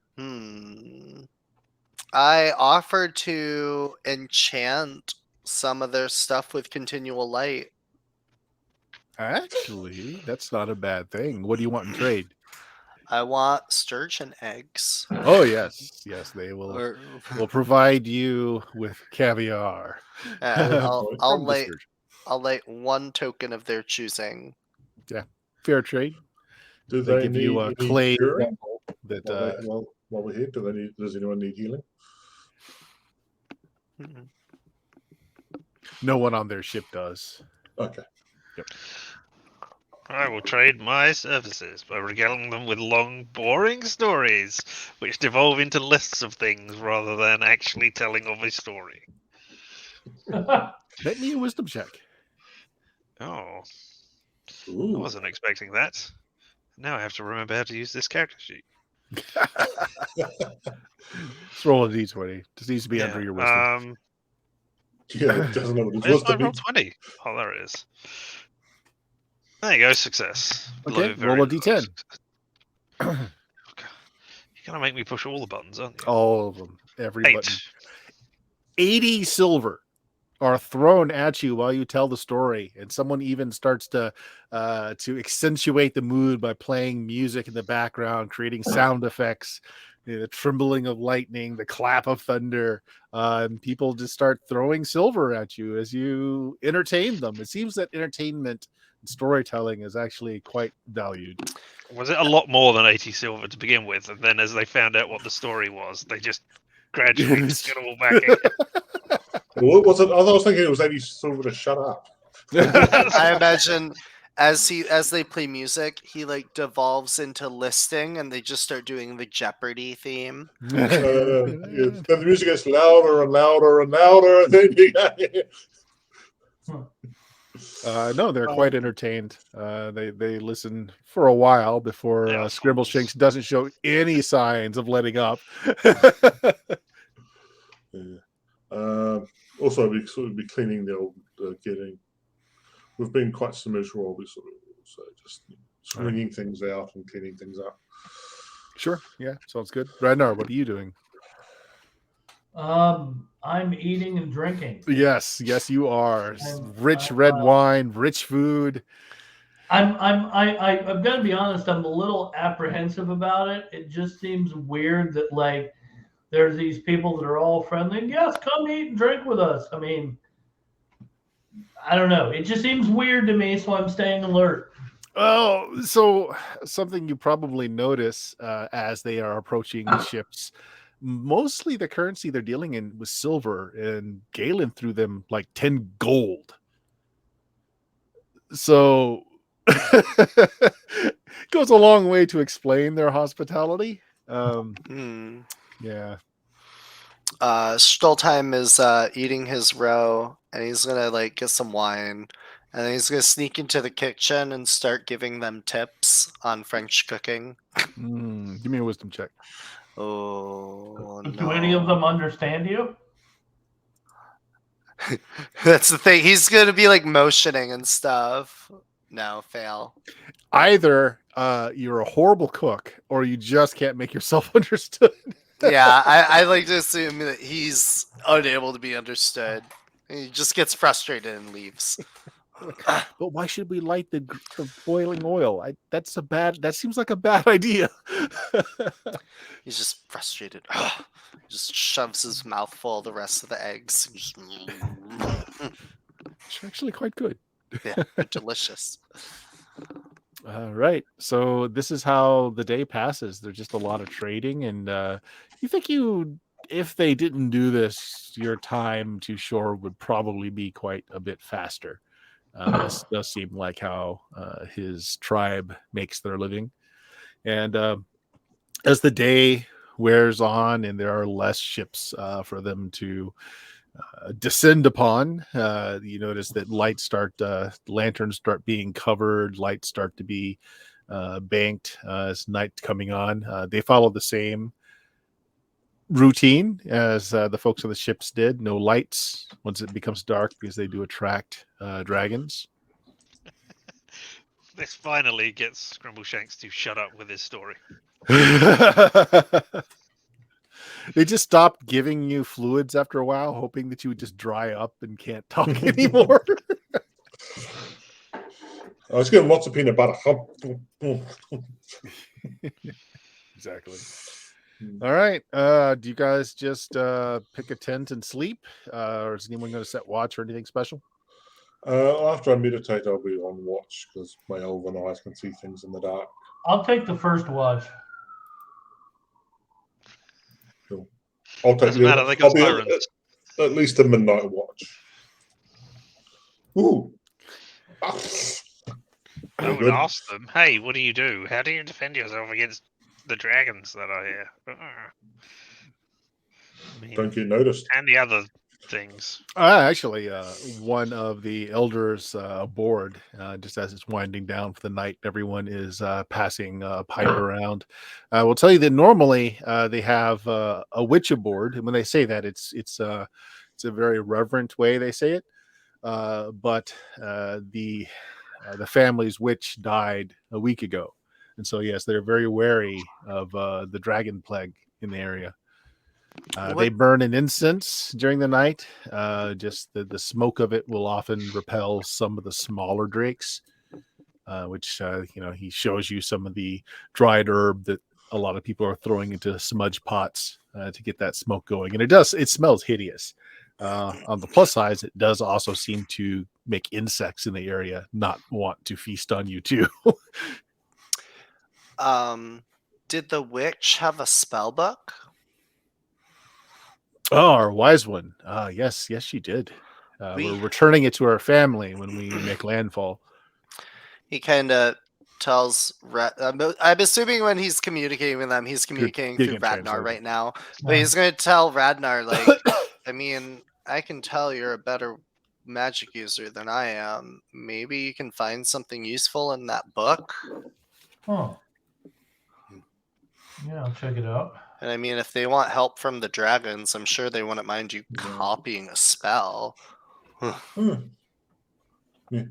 I offered to enchant some of their stuff with continual light. Actually, that's not a bad thing. What do you want in trade? I want sturgeon eggs. Oh, yes. Yes, they will Or provide you with caviar. I'll from the lay sturgeon. 1 token of their choosing. Fair trade. Do They they give need you a any clay curing? vessel that While we're here, does anyone need healing? Mhm. no one on their ship does. Okay. I will trade my services by regaling them with long, boring stories, which devolve into lists of things rather than actually telling of a story. Make me a wisdom check. Oh, I Ooh. wasn't expecting that. Now I have to remember how to use this character sheet. Let's roll a d20. Just needs to be under your wisdom. Yeah, it doesn't know what his Where's my wisdom roll is. 20? Oh, there it is. There you go, success. Okay, Very roll a low d10. success. You're going to make me push all the buttons, aren't you? All of them. Every 8. button. 80 silver are thrown at you while you tell the story, and someone even starts to accentuate the mood by playing music in the background, creating sound effects, the trembling of lightning, the clap of thunder, and people just start throwing silver at you as you entertain them. It seems that entertainment and storytelling is actually quite valued. Was it a lot more than 80 silver to begin with? And then as they found out what the story was, they just gradually took it all back again. What was it? I was thinking it was 80 silver to shut up. I imagine as they play music, he like devolves into listing, and they just start doing the Jeopardy theme. Then the music gets louder and louder and louder, and then No, they're quite entertained. They listen for a while before Yeah, Scribbleshanks doesn't show any signs of letting up. Also, we sort of be cleaning the old getting. We've been quite submerged while we sort of So just stringing things out and cleaning things up. Sure. Yeah, sounds good. Ragnar, what are you doing? I'm eating and drinking. Yes, you are. Rich I'm, red wine, rich food. I'm got to be honest. I'm a little apprehensive about it. It just seems weird that like there's these people that are all friendly. Yes, come eat and drink with us. I mean, I don't know. It just seems weird to me, so I'm staying alert. Oh, so something you probably notice as they are approaching the ships. Mostly the currency they're dealing in was silver, and Galen threw them like 10 gold. So goes a long way to explain their hospitality. Yeah. Schtolteheim is eating his roe, and he's gonna like get some wine, and then he's gonna sneak into the kitchen and start giving them tips on French cooking. Give me a wisdom check. Oh no! Do any of them understand you? That's the thing. He's gonna be like motioning and stuff. No, fail. Either you're a horrible cook, or you just can't make yourself understood. Yeah, I like to assume that he's unable to be understood. He just gets frustrated and leaves. But why should we light the boiling oil? That seems like a bad idea. He's just frustrated. Just shoves his mouth full of the rest of the eggs. Just... It's actually quite good. Yeah, they're delicious. All right. So this is how the day passes. There's just a lot of trading, and you think if they didn't do this, your time to shore would probably be quite a bit faster. This does seem like how his tribe makes their living. And as the day wears on and there are less ships for them to descend upon, you notice that lanterns start being covered, lights start to be banked as night coming on. They follow the same routine as the folks on the ships did. No lights once it becomes dark because they do attract dragons. This finally gets Scrambleshanks to shut up with his story. They just stopped giving you fluids after a while, hoping that you would just dry up and can't talk anymore. I was getting lots of peanut butter. Exactly. All right. Do you guys just pick a tent and sleep? Or is anyone going to set watch or anything special? After I meditate, I'll be on watch because my elven eyes can see things in the dark. I'll take the first watch. Cool. I'll take Doesn't matter, they got sirens. At least a midnight watch. Ooh. I would ask them, hey, what do you do? How do you defend yourself against the dragons that are here? I mean, Don't get noticed. and the other things. Actually, one of the elders aboard, just as it's winding down for the night, everyone is passing a pipe around. I will tell you that normally they have a witch aboard, and when they say that, it's a very reverent way they say it. But the family's witch died a week ago, and so yes, they're very wary of the dragon plague in the area. They burn an incense during the night. Just the smoke of it will often repel some of the smaller drakes, which he shows you some of the dried herb that a lot of people are throwing into smudge pots to get that smoke going, and it smells hideous. On the plus side, it does also seem to make insects in the area not want to feast on you too. Did the witch have a spell book? Oh, our wise one. Yes, she did. We're returning it to our family when we make landfall. He kind of tells. I'm assuming when he's communicating with them, he's communicating through Radnar right now. But he's going to tell Radnar, like, I mean, I can tell you're a better magic user than I am. Maybe you can find something useful in that book. Oh. Yeah, I'll check it out. And I mean, if they want help from the dragons, I'm sure they wouldn't mind you copying a spell. Yeah.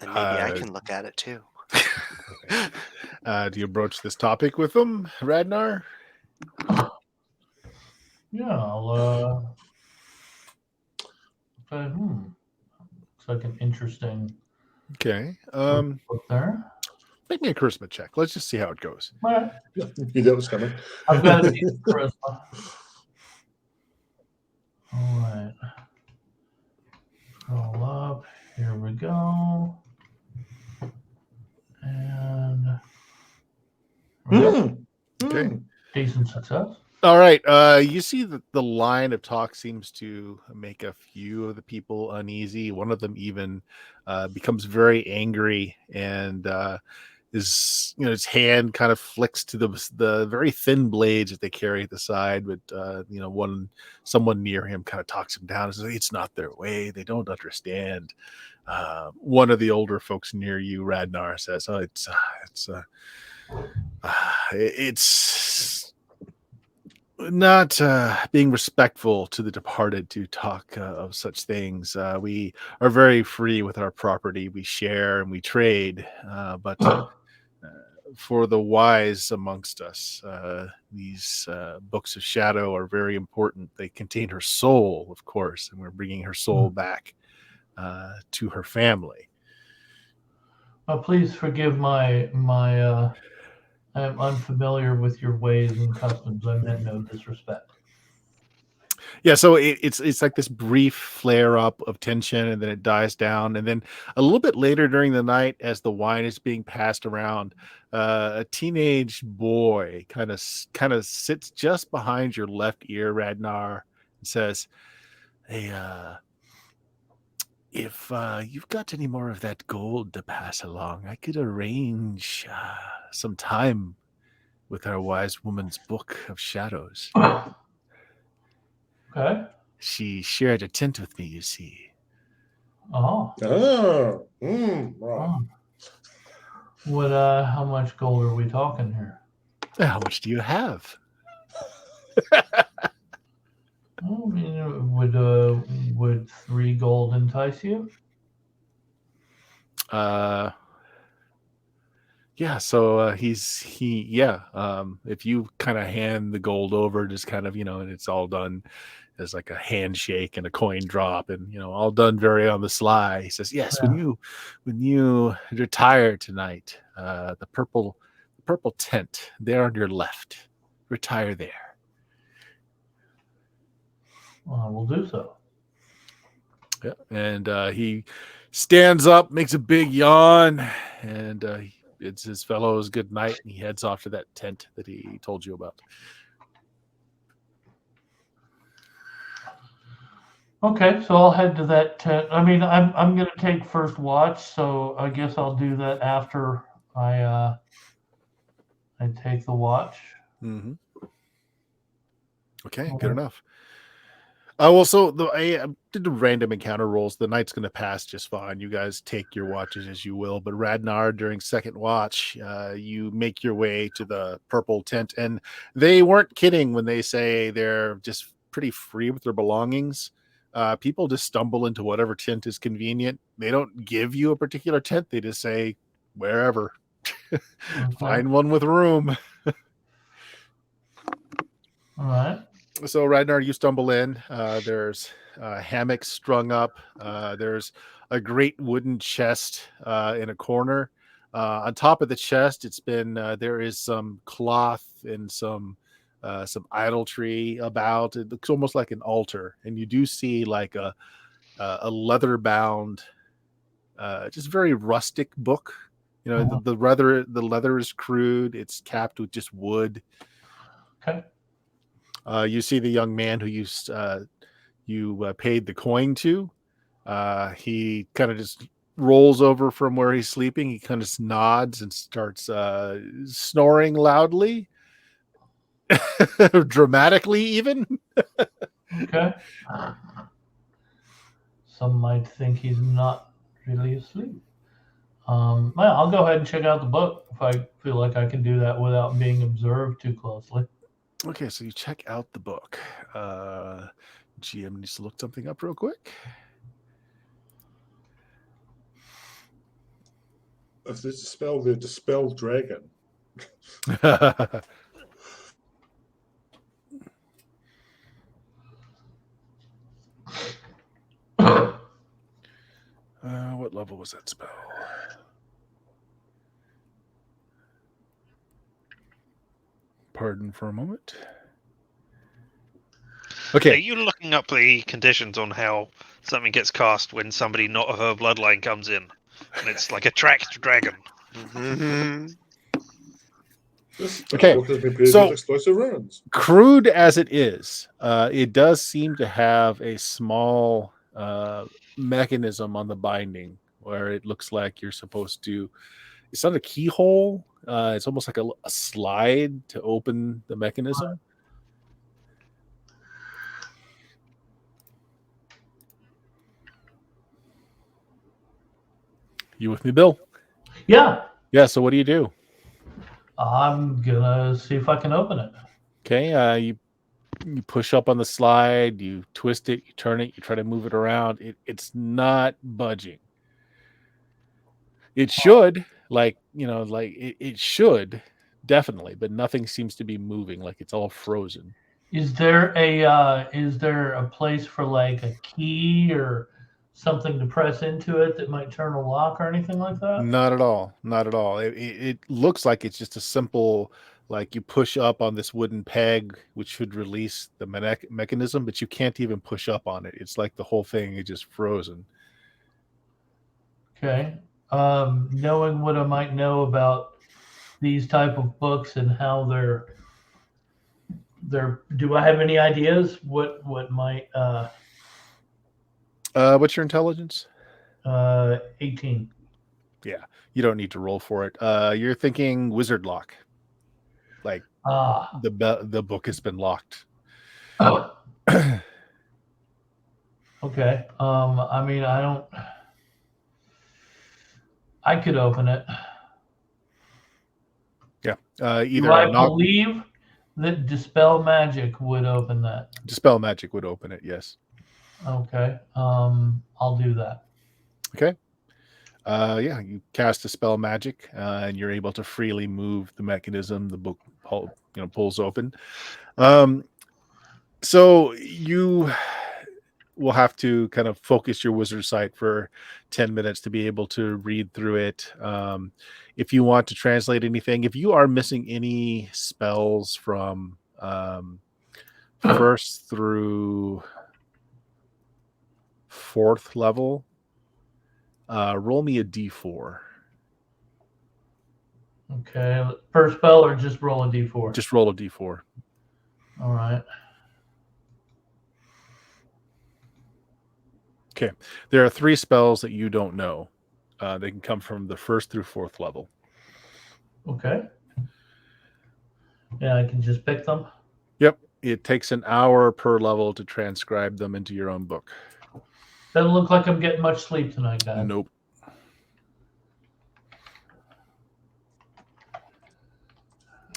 And maybe I Uh, can look at it too. Do you broach this topic with them, Radnar? Yeah, I'll say, looks like an interesting Okay. book there. Make me a charisma check. Let's just see how it goes. All right. You knew that was coming. I've got a decent charisma. All right. Scroll up. Here we go. And here we go. Okay. Decent success. All right. You see that the line of talk seems to make a few of the people uneasy. One of them even becomes very angry and his hand kind of flicks to the very thin blades that they carry at the side. But someone near him kind of talks him down and says, "It's not their way. They don't understand." One of the older folks near you, Radnar, says, "Oh, it's not being respectful to the departed to talk of such things. We are very free with our property. We share and we trade, but for the wise amongst us, these books of shadow are very important. They contain her soul, of course, and we're bringing her soul back to her family." Please forgive my I am unfamiliar with your ways and customs. I meant no disrespect. Yeah, so it's like this brief flare up of tension, and then it dies down, and then a little bit later during the night, as the wine is being passed around, a teenage boy kind of sits just behind your left ear, Radnar, and says, "Hey, if you've got any more of that gold to pass along, I could arrange some time with our wise woman's book of shadows. Okay. She shared a tent with me, you see." Oh. Right. Oh. What? How much gold are we talking here? How much do you have? I mean, would 3 gold entice you? Yeah, so if you kind of hand the gold over, just kind of, and it's all done as like a handshake and a coin drop, and all done very on the sly. He says, "Yes, Yeah. when you retire tonight, the purple tent there on your left, retire there." Well, I will do so. Yeah, and he stands up, makes a big yawn, and he bids his fellows good night, and he heads off to that tent that he told you about. Okay, so I'll head to that tent. I mean, I'm gonna take first watch, so I guess I'll do that after I take the watch. Mm-hmm. Okay, Okay. good enough. I did the random encounter rolls. The night's going to pass just fine. You guys take your watches as you will. But Radnar, during second watch, you make your way to the purple tent. And they weren't kidding when they say they're just pretty free with their belongings. People just stumble into whatever tent is convenient. They don't give you a particular tent. They just say, wherever. Okay. Find one with room. All right. So Radnar, you stumble in. There's hammocks strung up. There's a great wooden chest in a corner. On top of the chest, there is some cloth and some idolatry about. It looks almost like an altar, and you do see like a leather bound, just very rustic book. The leather is crude. It's capped with just wood. Okay. You see the young man who you paid the coin to. He kind of just rolls over from where he's sleeping. He kind of nods and starts snoring loudly, dramatically even. Okay. Some might think he's not really asleep. Well, I'll go ahead and check out the book if I feel like I can do that without being observed too closely. Okay, so you check out the book. GM needs to look something up real quick. If there's a spell there, Dispel Dragon. What level was that spell? Pardon for a moment. Are Okay. you looking up the conditions on how something gets cast when somebody not of her bloodline comes in? And it's like a tracked dragon. Mhm. This spell Okay, has been paired so- with explosive runes. Crude as it is, it does seem to have a small mechanism on the binding where it looks like you're supposed to. It's not a keyhole. It's almost like a slide to open the mechanism. You with me, Bill? Yeah, Yeah. So what do you do? I'm gonna see if I can open it. Okay. You push up on the slide. You twist it. You turn it. You try to move it around. It's not budging. It should, it should definitely, but nothing seems to be moving. Like it's all frozen. Is there a place for like a key or something to press into it that might turn a lock or anything like that? Not at all. Not at all. It looks like it's just a simple, like you push up on this wooden peg, which should release the mechanism, but you can't even push up on it. It's like the whole thing is just frozen. Okay. Knowing what I might know about these type of books and how they're do I have any ideas what might What's your intelligence? 18. You don't need to roll for it. You're thinking wizard lock. Like the book has been locked. Oh. Okay. I mean, I could open it. Yeah. Do Either I a knock, believe that Dispel Magic would open that? Dispel Magic would open it. Yes. Okay. I'll do that. Okay. Yeah, you cast a spell magic, and you're able to freely move the mechanism. The book, pulls open. So you will have to kind of focus your wizard sight for 10 minutes to be able to read through it. If you want to translate anything, if you are missing any spells from first through fourth level, roll me a d4. Okay. Per spell or just roll a d4? Just roll a d4. All right. Okay. There are 3 spells that you don't know. They can come from the first through fourth level. Okay. Yeah, I can just pick them. Yep. It takes an hour per level to transcribe them into your own book. Doesn't look like I'm getting much sleep tonight, guys. Nope.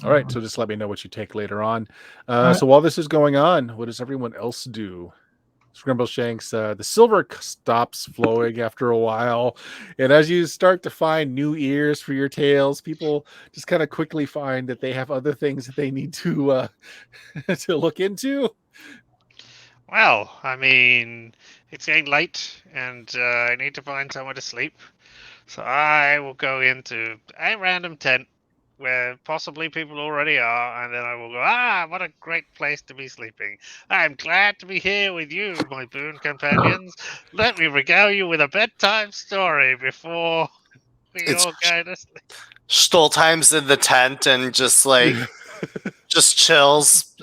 All right. So just let me know what you take later on. right. So while this is going on, what does everyone else do? Scrimbleshanks, the silver stops flowing after a while. And as you start to find new ears for your tales, people just kind of quickly find that they have other things that they need to to look into. Well, I mean, it's getting late, and I need to find somewhere to sleep. So I will go into a random tent where possibly people already are, and then I will go, what a great place to be sleeping. I'm glad to be here with you, my boon companions. Let me regale you with a bedtime story before we It's all go to sleep. Stoltheim's in the tent and just like just chills.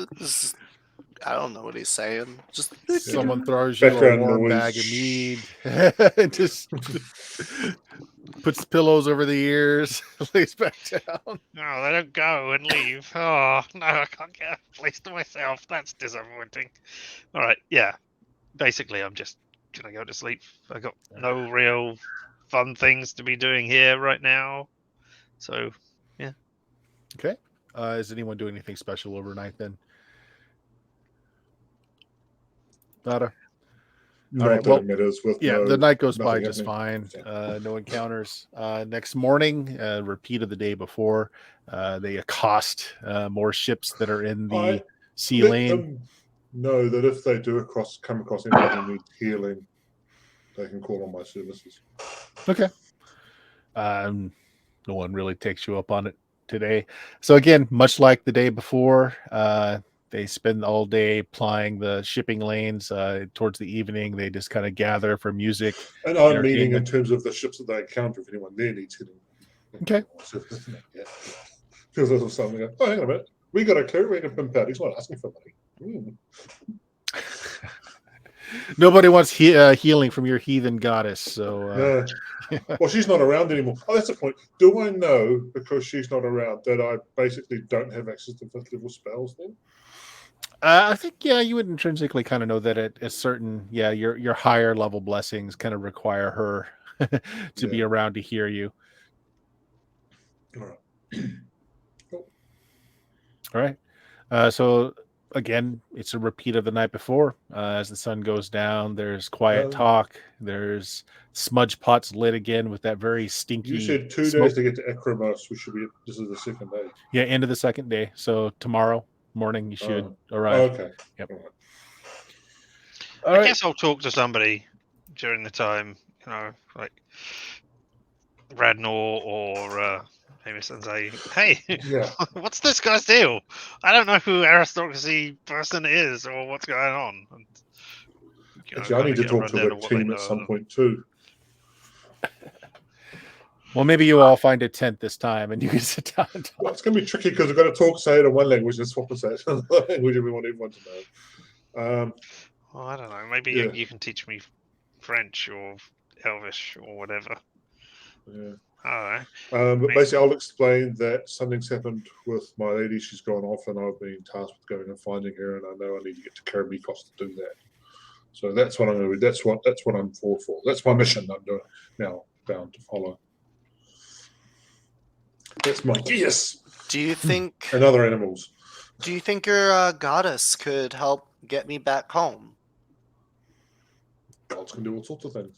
I don't know what he's saying. Just Someone throws you a Background warm noise. bag of mead. Just puts pillows over the ears, lays back down. No, they don't go and leave. Oh, no, I can't get a place to myself. That's disappointing. All right, yeah. Basically, I'm just going to go to sleep. I got no real fun things to be doing here right now. So, yeah. Okay. Is anyone doing anything special overnight then? Nada. Not right, that well, it matters with yeah, no, the night goes by nothing just happening. fine. No encounters. Next morning, repeat of the day before. They accost more ships that are in the I sea let lane. them know that if they do come across anyone who needs healing, they can call on my services. Okay. No one really takes you up on it today. So again, much like the day before, they spend all day plying the shipping lanes. Towards the evening, they just kind of gather for music, And I'm meaning in entertainment. terms of the ships that they encounter, if anyone there needs healing. Okay. Feels as if something goes, oh, hang on a minute. We got a clue. We're going to pimp out. He's not asking for money. Nobody wants healing from your heathen goddess. So Well, she's not around anymore. Oh, that's the point. Do I know, because she's not around, that I basically don't have access to 5th level spells then? I think, yeah, you would intrinsically kind of know that at a certain, your higher level blessings kind of require her to be around to hear you. All right. Cool. All right. So again, it's a repeat of the night before. As the sun goes down, there's quiet talk. There's smudge pots lit again with that very stinky. You said 2 smoke. days to get to Acrobus. We should be. This is the second day. Yeah, end of the second day. So tomorrow morning you should arrive. Okay. Yep. I guess I'll talk to somebody during the time, like Radnor or Amos, and say, "Hey, what's this guy's deal? I don't know who aristocracy person is or what's going on." And, actually, I need to talk to the team at some point too. Well, maybe you all find a tent this time and you can sit down and talk. Well, it's going to be tricky because we've got to talk, say it in one language and swap us out in another language if we want everyone to know. Well, I don't know. Maybe you can teach me French or Elvish or whatever. Yeah. I don't know. But basically, I'll explain that something's happened with my lady. She's gone off, and I've been tasked with going and finding her, and I know I need to get to Karabikos to do that. So that's what I'm going to do. That's what I'm for. That's my mission. I'm doing now, bound to follow. That's my yes. Do you think and other animals? Do you think your goddess could help get me back home? Gods can do all sorts of things.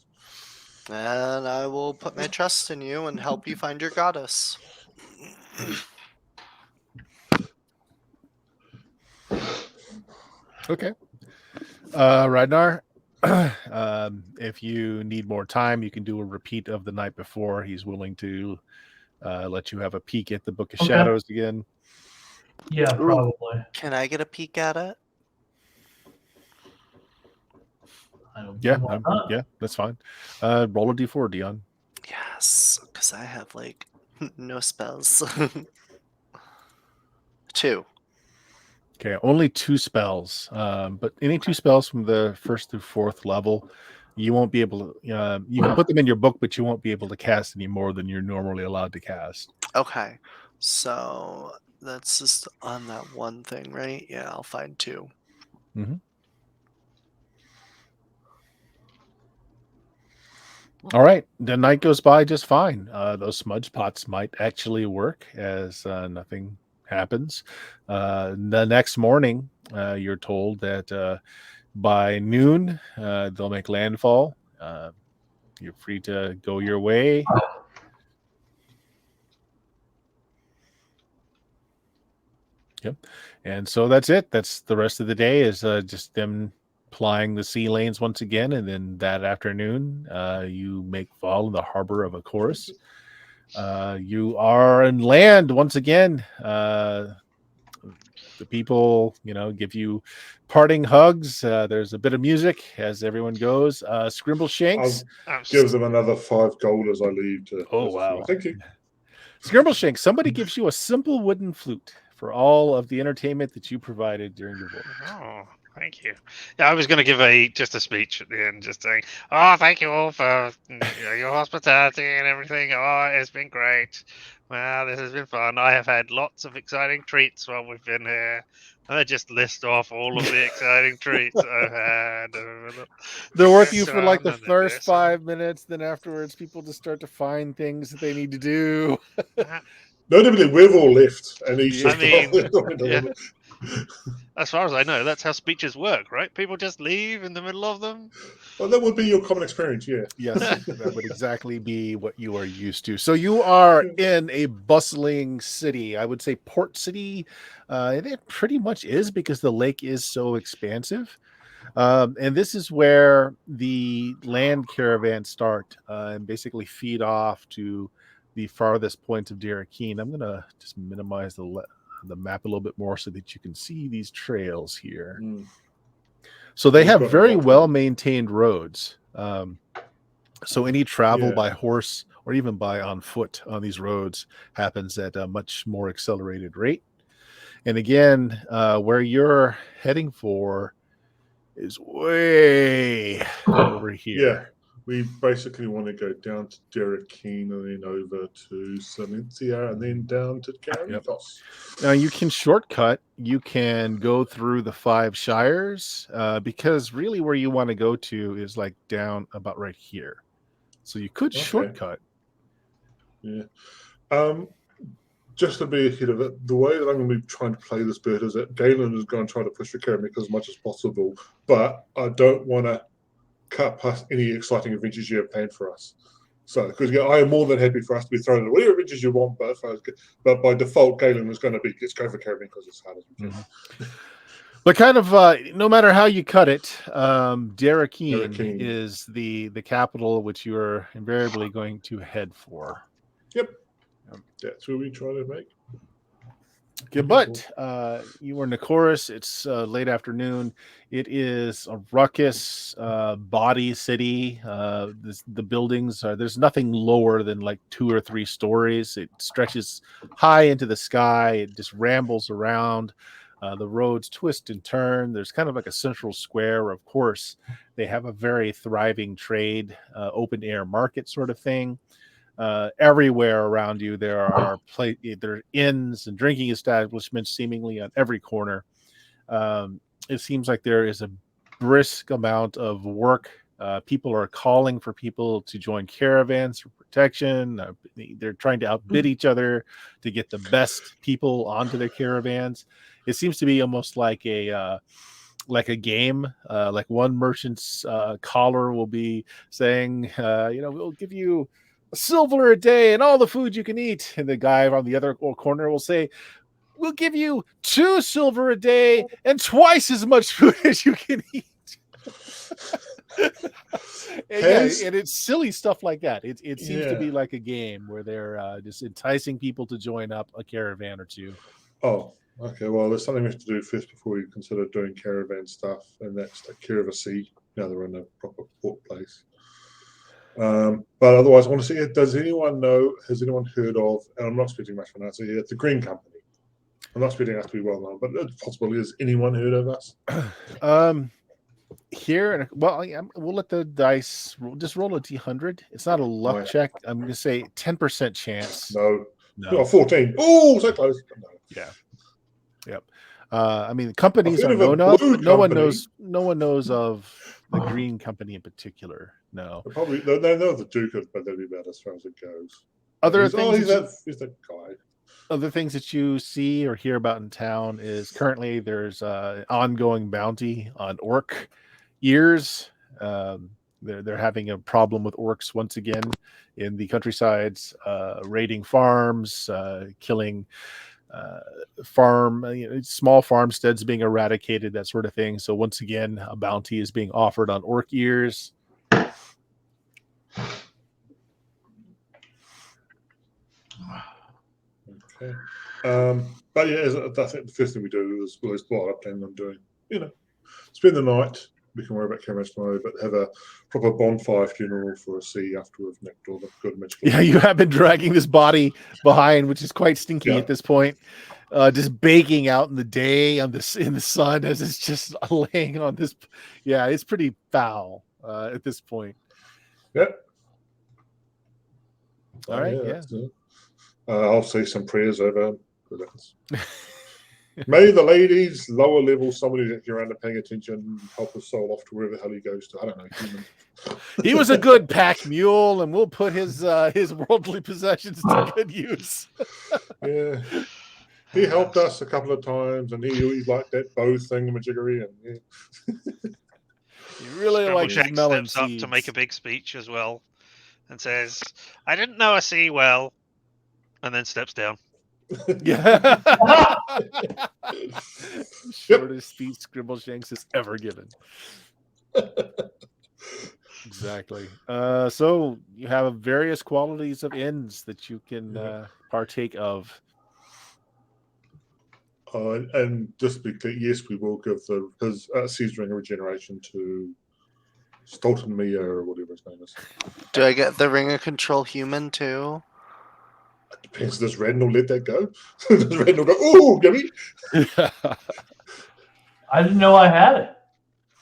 And I will put my trust in you and help you find your goddess. Okay. Radnar, if you need more time, you can do a repeat of the night before. He's willing to let you have a peek at the Book of Shadows again. Yeah, probably. Can I get a peek at it? Yeah, that's fine. Roll a d4, Dion. Yes, because I have no spells. 2. Okay, only 2 spells. But any 2 spells from the 1st through 4th level, you won't be able to. You can put them in your book, but you won't be able to cast any more than you're normally allowed to cast. Okay, so that's just on that one thing, right? Yeah, I'll find 2. Mm-hmm. All right, the night goes by just fine. Those smudge pots might actually work, as nothing happens. The next morning, you're told that by noon they'll make landfall. You're free to go your way. Yep, and so that's it. That's the rest of the day is just them plying the sea lanes once again, and then that afternoon you make fall in the harbor of Acorus. You are in land once again. The people, give you parting hugs. There's a bit of music as everyone goes. Scrimbleshanks. I'll give them another 5 gold as I leave. Wow. Thank you. Scrimbleshanks, somebody gives you a simple wooden flute for all of the entertainment that you provided during your voyage. Oh, thank you. Yeah, I was going to give just a speech at the end, just saying, "Oh, thank you all for your hospitality and everything. Oh, it's been great. Well, this has been fun. I have had lots of exciting treats while we've been here." And I just list off all of the exciting treats I've had. They're with you for the first 5 minutes. Then afterwards, people just start to find things that they need to do. Notably, we've all left, and he's just. As far as I know, that's how speeches work, right? People just leave in the middle of them. Well, that would be your common experience, yeah. Yes, that would exactly be what you are used to. So you are in a bustling city. I would say port city. It pretty much is because the lake is so expansive. And this is where the land caravans start and basically feed off to the farthest points of Derakeen. I'm going to just minimize the map a little bit more so that you can see these trails here. Mm. So they We've have got very about- well maintained roads. So any travel Yeah. by horse or even by on foot on these roads happens at a much more accelerated rate. And again, where you're heading for is way over here. Yeah, we basically want to go down to Derakeen and then over to Silencia and then down to Caritos. Now you can shortcut. You can go through the 5 shires because really where you want to go to is like down about right here. So you could Okay. shortcut. Yeah. Just to be ahead of it, the way that I'm going to be trying to play this bit is that Galen is going to try to push for Karamik as much as possible, but I don't want to cut past any exciting adventures you have planned for us. So, because I am more than happy for us to be thrown in whatever adventures you want, but by default, Galen is going to be, let's go for Karamik because it's hard as we can. But kind of no matter how you cut it, Derakeen Derakeen. is the capital which you are invariably going to head for. Yep. That's where we try to make. Okay, but you were in Nicoris. It's late afternoon. It is a ruckus body city. The buildings are, there's nothing lower than like 2 or 3 stories. It stretches high into the sky. It just rambles around. The roads twist and turn. There's kind of like a central square where, of course, they have a very thriving trade, open air market sort of thing. Everywhere around you there are inns and drinking establishments seemingly on every corner. It seems like there is a brisk amount of work. People are calling for people to join caravans for protection. They're trying to outbid each other to get the best people onto their caravans. It seems to be almost like a game. Like one merchant's caller will be saying, we'll give you $1 silver a day and all the food you can eat. And the guy on the other corner will say, we'll give you 2 silver a day and twice as much food as you can eat. And it's silly stuff like that. It seems to be like a game where they're just enticing people to join up a caravan or two. Oh, okay. Well, there's something we have to do first before we consider doing caravan stuff, and that's take care of a sea. Now they're in a proper port place. But otherwise, I want to see, has anyone heard of, and I'm not expecting much of an answer here, the Green Company. I'm not expecting us to be well known, but it's possible. Has anyone heard of us? Here, we'll let the dice just roll a D100. It's not a luck check. I'm going to say 10% chance. No. Oh, 14. Oh, so close. No. Yeah. Yep. I mean, companies I've are heard of a known of, blue but no one company. No one knows of the Green Company in particular. No. They know the Duke, but that'd be about as far as it goes. Other He's things. he's that guy. Other things that you see or hear about in town is currently there's ongoing bounty on orc ears. They're having a problem with orcs once again in the countrysides, raiding farms, killing small farmsteads being eradicated, that sort of thing. So once again, a bounty is being offered on orc ears. Okay. But yeah, I think the first thing we do is what I plan on doing. Spend the night. We can worry about cameras tomorrow, but have a proper bonfire funeral for a sea after we've nicked all the good magical. Yeah, you have been dragging this body behind, which is quite stinky at this point. Just baking out in the day in the sun as it's just laying on this. Yeah, it's pretty foul at this point. Yep. All right. Yeah. I'll say some prayers over. May the ladies, lower level, somebody that you're under paying attention, help his soul off to wherever the hell he goes to. I don't know. Human. He was a good pack mule, and we'll put his worldly possessions to good use. Yeah. He helped us a couple of times, and he liked that bow thingamajiggery, and You really like his Scrumbleshanks melon steps up seeds. to make a big speech as well, and says, "I didn't know I see well," and then steps down. Yeah. Shortest speech Scribbleshanks has ever given. Exactly. So you have various qualities of ends that you can partake of. and just be clear, yes, we will give his Caesar ring of regeneration to Stoltenmeyer or whatever his name is. Do I get the ring of control human too? It depends. Does Randall let that go? Does Randall go, "Oh, give me"? I didn't know I had it.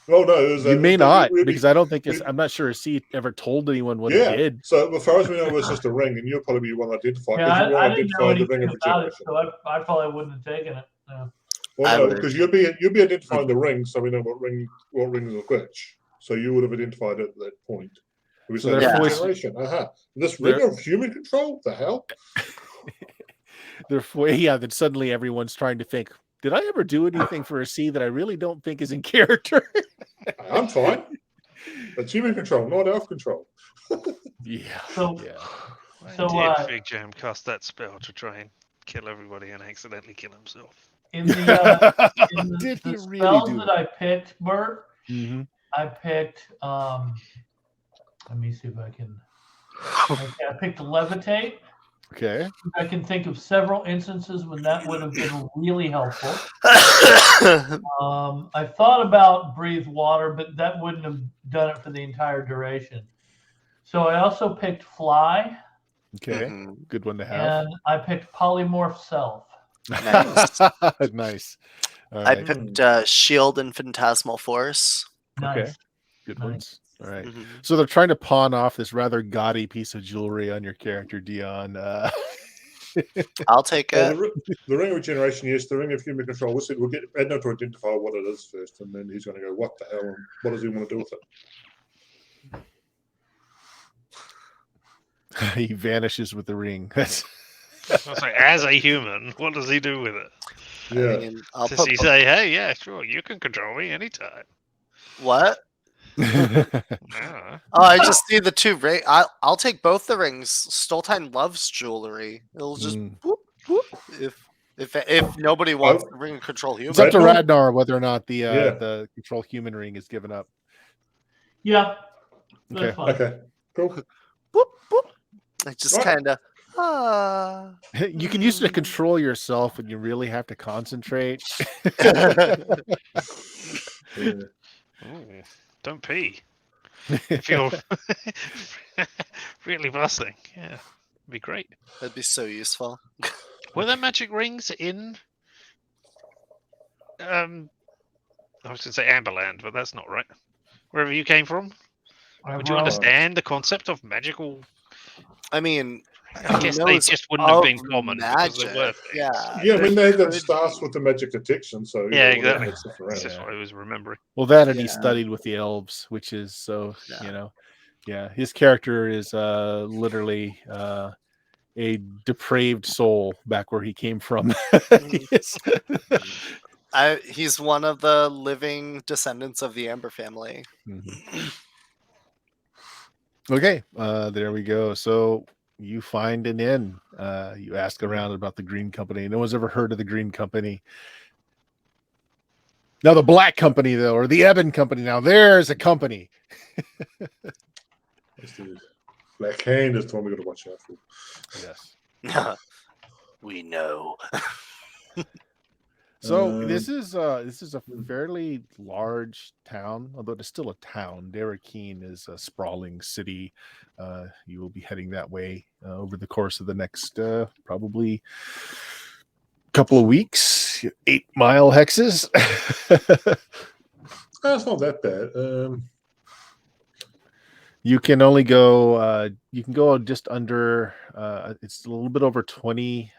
Oh no, it was You may not, we'd be- because I don't think we- I'm not sure he ever told anyone what yeah. it did. So as far as we know, it was just a ring, and you'll probably be one identified Yeah, because you I want to didn't know identify the ring anything of about it, regeneration. so I probably wouldn't have taken it. No. Well, I no, would- because you'll be identifying the ring, so we know what ring is which. So you would have identified it at that point. We So say therefore- regeneration. This ring of human control. The hell? Then suddenly everyone's trying to think, did I ever do anything for a C that I really don't think is in character? I'm fine. That's human control, not elf control. Yeah. So, Yeah. Why So, did Big Jam cast that spell to try and kill everybody and accidentally kill himself? in the, in the, Did the he really spells do that I picked, Bert, Mm-hmm. I picked. Let me see if I can. Okay, I picked levitate. Okay. I can think of several instances when that would have been really helpful. I thought about breathe water, but that wouldn't have done it for the entire duration. So I also picked fly, Okay. Mhm. Good one to have. and I picked polymorph self. Nice. Nice. All I right. picked shield and phantasmal force. Nice. Okay. Good Nice. ones. All right. Mhm. So they're trying to pawn off this rather gaudy piece of jewelry on your character, Dion. I'll take Well, it. the ring of regeneration, yes. The ring of human control. We'll get Edna to identify what it is first, and then he's going to go, "What the hell? And what does he want to do with it?" He vanishes with the ring. That's I was like, as a human, what does he do with it? Yeah. I mean, I'll Does put he say, "Hey, yeah, sure, you can control me anytime"? what? Ah. Oh, I just see the two ring. I'll take both the rings. Stolteheim loves jewelry. It'll just Mm. whoop, whoop, if nobody wants the ring of control human. It's up to Radnar? Radnar whether or not the Yeah. the control human ring is given up. Yeah, that's Okay. fine. Okay. Cool. Whoop, whoop. I just Right. kind of. You can use it to control yourself when you really have to concentrate. Yeah. Ooh, don't pee. If you're really busting, yeah, it'd be great. That'd be so useful. Were there magic rings in? I was going to say Amberland, but that's not right. Wherever you came from, would you Well, understand the concept of magical? I mean, I guess they knows just wouldn't have of been common because there were magic, things. yeah. Yeah, I mean, they had could the stars be. with the magic detection, so Yeah, you know, exactly. that's stuff around. That's just what I was remembering. Well, that and he Yeah. studied with the elves, which is so Yeah. yeah. His character is literally a depraved soul back where he came from. Yes. He's one of the living descendants of the Amber family. Mhm. Okay, there we go. So you find an inn. You ask around about the Green Company. No one's ever heard of the Green Company. Now the Black Company, though, or the Ebon Company. Now there's a company. That's the Black Hand is the one we got to watch out for. Yes. We know. So this is a fairly large town, although it's still a town. Derakeen is a sprawling city. You will be heading that way over the course of the next probably couple of weeks. 8-mile hexes. That's not that bad. You can only go. You can go just under. It's a little bit over 20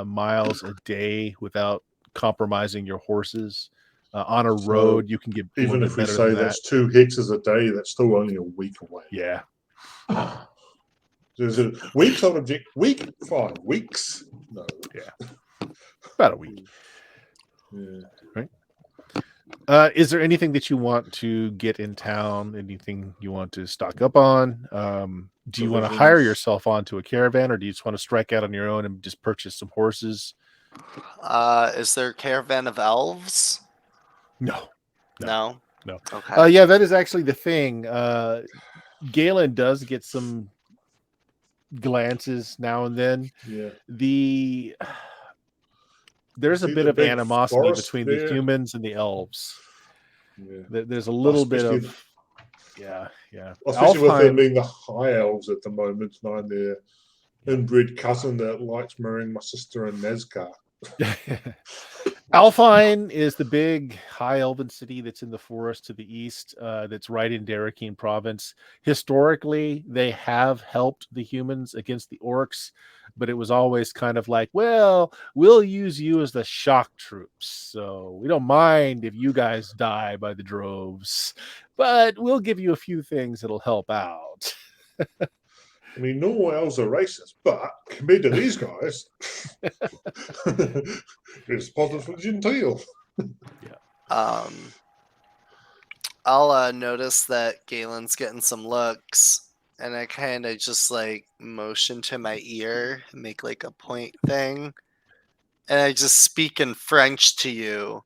miles a day without compromising your horses. On a So, road, you can get a Even little if bit we better say than that. that's 2 hexes a day, that's still only a week away. Yeah. Is it weeks on object? Week? 5 weeks? No. Yeah. About a week. Yeah. Is there anything that you want to get in town? Anything you want to stock up on? Do you want to hire Provisions. yourself onto a caravan, or do you just want to strike out on your own and just purchase some horses? Is there a caravan of elves? No. No. No. Okay. Yeah, that is actually the thing. Galen does get some glances now and then. Yeah. There's a See bit the of big animosity forest between the there? humans and the elves. Yeah. There's a little bit Especially of yeah. Especially with them Alfheim, being the high elves at the moment, and I'm their inbred cousin that likes marrying my sister in Nazca. Alfheim is the big high elven city that's in the forest to the east, that's right in Derakeen province. Historically, they have helped the humans against the orcs, but it was always kind of like, well, we'll use you as the shock troops. So we don't mind if you guys die by the droves, but we'll give you a few things that'll help out. I mean, normal elves are racist, but compared to these guys, it's positive genteel. I'll notice that Galen's getting some looks, and I kind of just like motion to my ear, make like a point thing, and I just speak in French to you.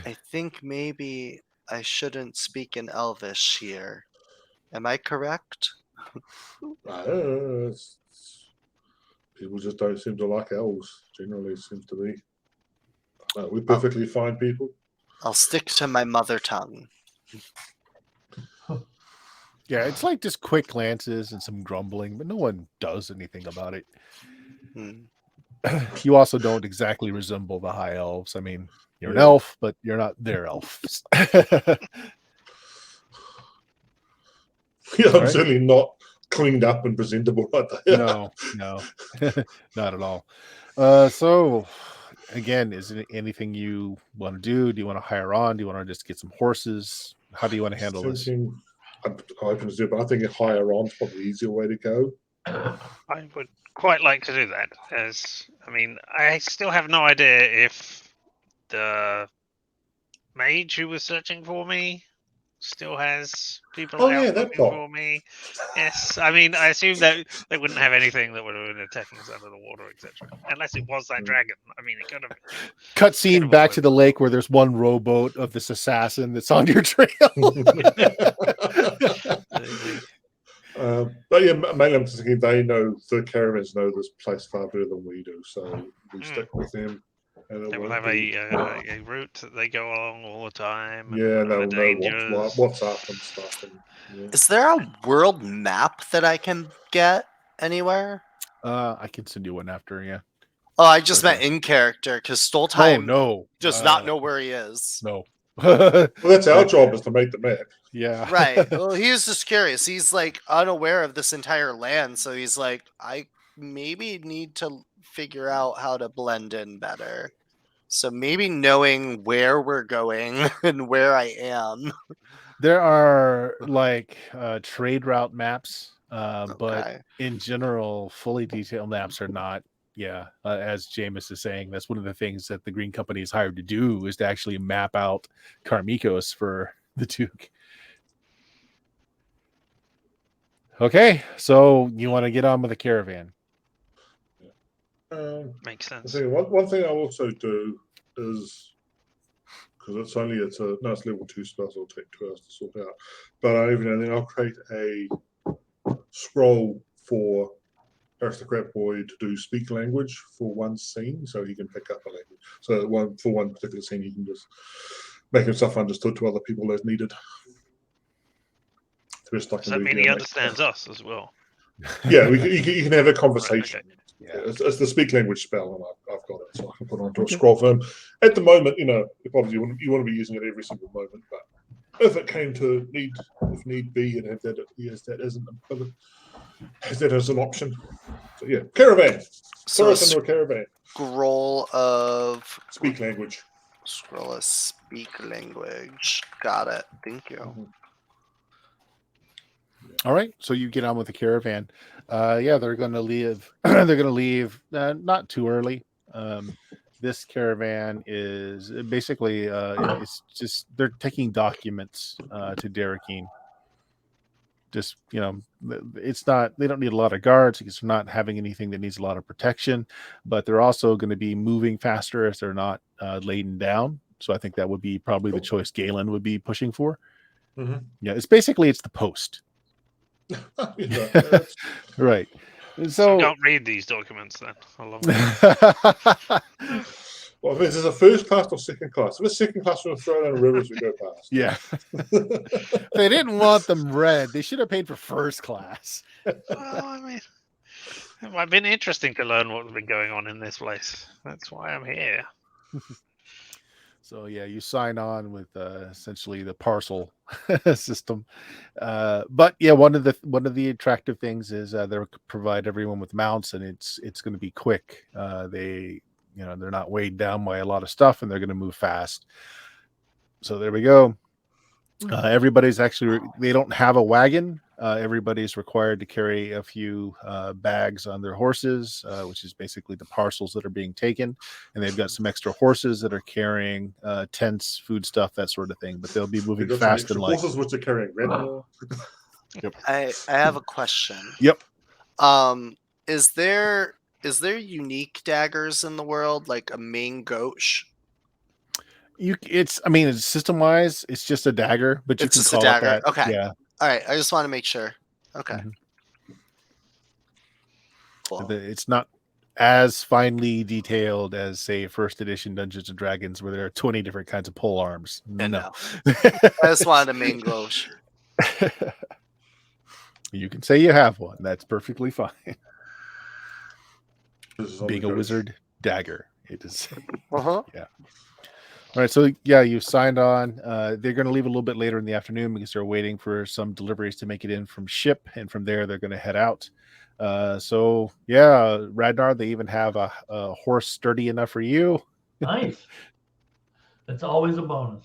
I think maybe I shouldn't speak in Elvish here. Am I correct? People just don't seem to like elves. Generally, it seems to be. We're perfectly fine people. I'll stick to my mother tongue. Yeah, it's like just quick glances and some grumbling, but no one does anything about it. You also don't exactly resemble the high elves. I mean, you're an elf, but you're not their elves. Yeah, I'm certainly not cleaned up and presentable like that. No, not at all. So, again, is it anything you want to do? Do you want to hire on? Do you want to just get some horses? How do you want to handle this? I'm open to do it, but I think a higher on's probably the easier way to go. I would quite like to do that, as I mean, I still have no idea if the mage who was searching for me still has people out looking for me. Yes, I mean, I assume that they wouldn't have anything that would have been attacking us under the water, etc. Unless it was that dragon. I mean, it could have. Cutscene back to the lake where there's one rowboat of this assassin that's on your trail. But yeah, mainly I'm thinking the caravans know this place far better than we do, so we stick with them. And they will have a route that they go along all the time. Yeah, and they'll know what's up and stuff. Is there a world map that I can get anywhere? I can send you one after, yeah. Oh, I just meant in character, because Schtolteheim does not know where he is. No. Well, that's our job, is to make the map. Yeah. Right. Well, he was just curious. He's like unaware of this entire land, so he's like, I maybe need to figure out how to blend in better. So maybe knowing where we're going and where I am. There are like trade route maps, but in general, fully detailed maps are not. Yeah, as Jameis is saying, that's one of the things that the Green Company is hired to do, is to actually map out Karmikos for the Duke. Okay, so you want to get on with the caravan? Makes sense. One thing I also do is, because it's level 2 spell, so it'll take 2 hours to sort out. But then I'll create a scroll for Aristocrat Boy to do speak language for one scene, so he can pick up a language. So for one particular scene, he can just make himself understood to other people as needed. Does that mean he understands us as well? Yeah, you can have a conversation. Right, okay. Yeah, it's the speak language spell, and I've got it, so I can put it onto a scroll for him. At the moment, obviously you want to be using it every single moment, but if it came to need be, and have that, yes, that isn't has that as an option. So yeah, caravan. Throw us into a caravan. Scroll of speak language. Scroll of speak language. Got it. Thank you. Mm-hmm. All right, so you get on with the caravan. They're going to leave. They're going to leave not too early. this caravan is basically it's just they're taking documents to Derekine. Just it's not, they don't need a lot of guards because they're not having anything that needs a lot of protection, but they're also going to be moving faster if they're not laden down. So I think that would be probably the choice Galen would be pushing for. Mhm. Yeah, it's the post. Yeah, that's- Right. So So don't read these documents then. Along well, if it's a first class or second class, if it's second class, we'll throw down rivers we go past. yeah. They didn't want them read. They should have paid for first class. well, I mean, it might have been interesting to learn what's been going on in this place. That's why I'm here. So yeah, you sign on with essentially the parcel system. But yeah, one of the attractive things is they'll provide everyone with mounts, and it's going to be quick. They're not weighed down by a lot of stuff, and they're going to move fast. So there we go. Everybody's they don't have a wagon. Everybody's required to carry a few bags on their horses, which is basically the parcels that are being taken. And they've got some extra horses that are carrying tents, food stuff, that sort of thing. But they'll be moving We've got some fast extra and light. horses which are carrying red. I have a question. Yep. Is there unique daggers in the world, like a main gauche? It's system wise, it's just a dagger, but you It's can just a call dagger? it that. Okay. Yeah. All right, I just want to make sure. Okay. Mhm. Cool. It's not as finely detailed as, say, first edition Dungeons and Dragons, where there are 20 different kinds of pole arms. No. I just wanted a main gauche. You can say you have one. That's perfectly fine. This is on Being the a coach. wizard dagger. It is. Uh-huh. All right. So yeah, you've signed on. They're going to leave a little bit later in the afternoon because they're waiting for some deliveries to make it in from ship, and from there they're going to head out. So yeah, Radnar, they even have a horse sturdy enough for you. Nice. That's always a bonus.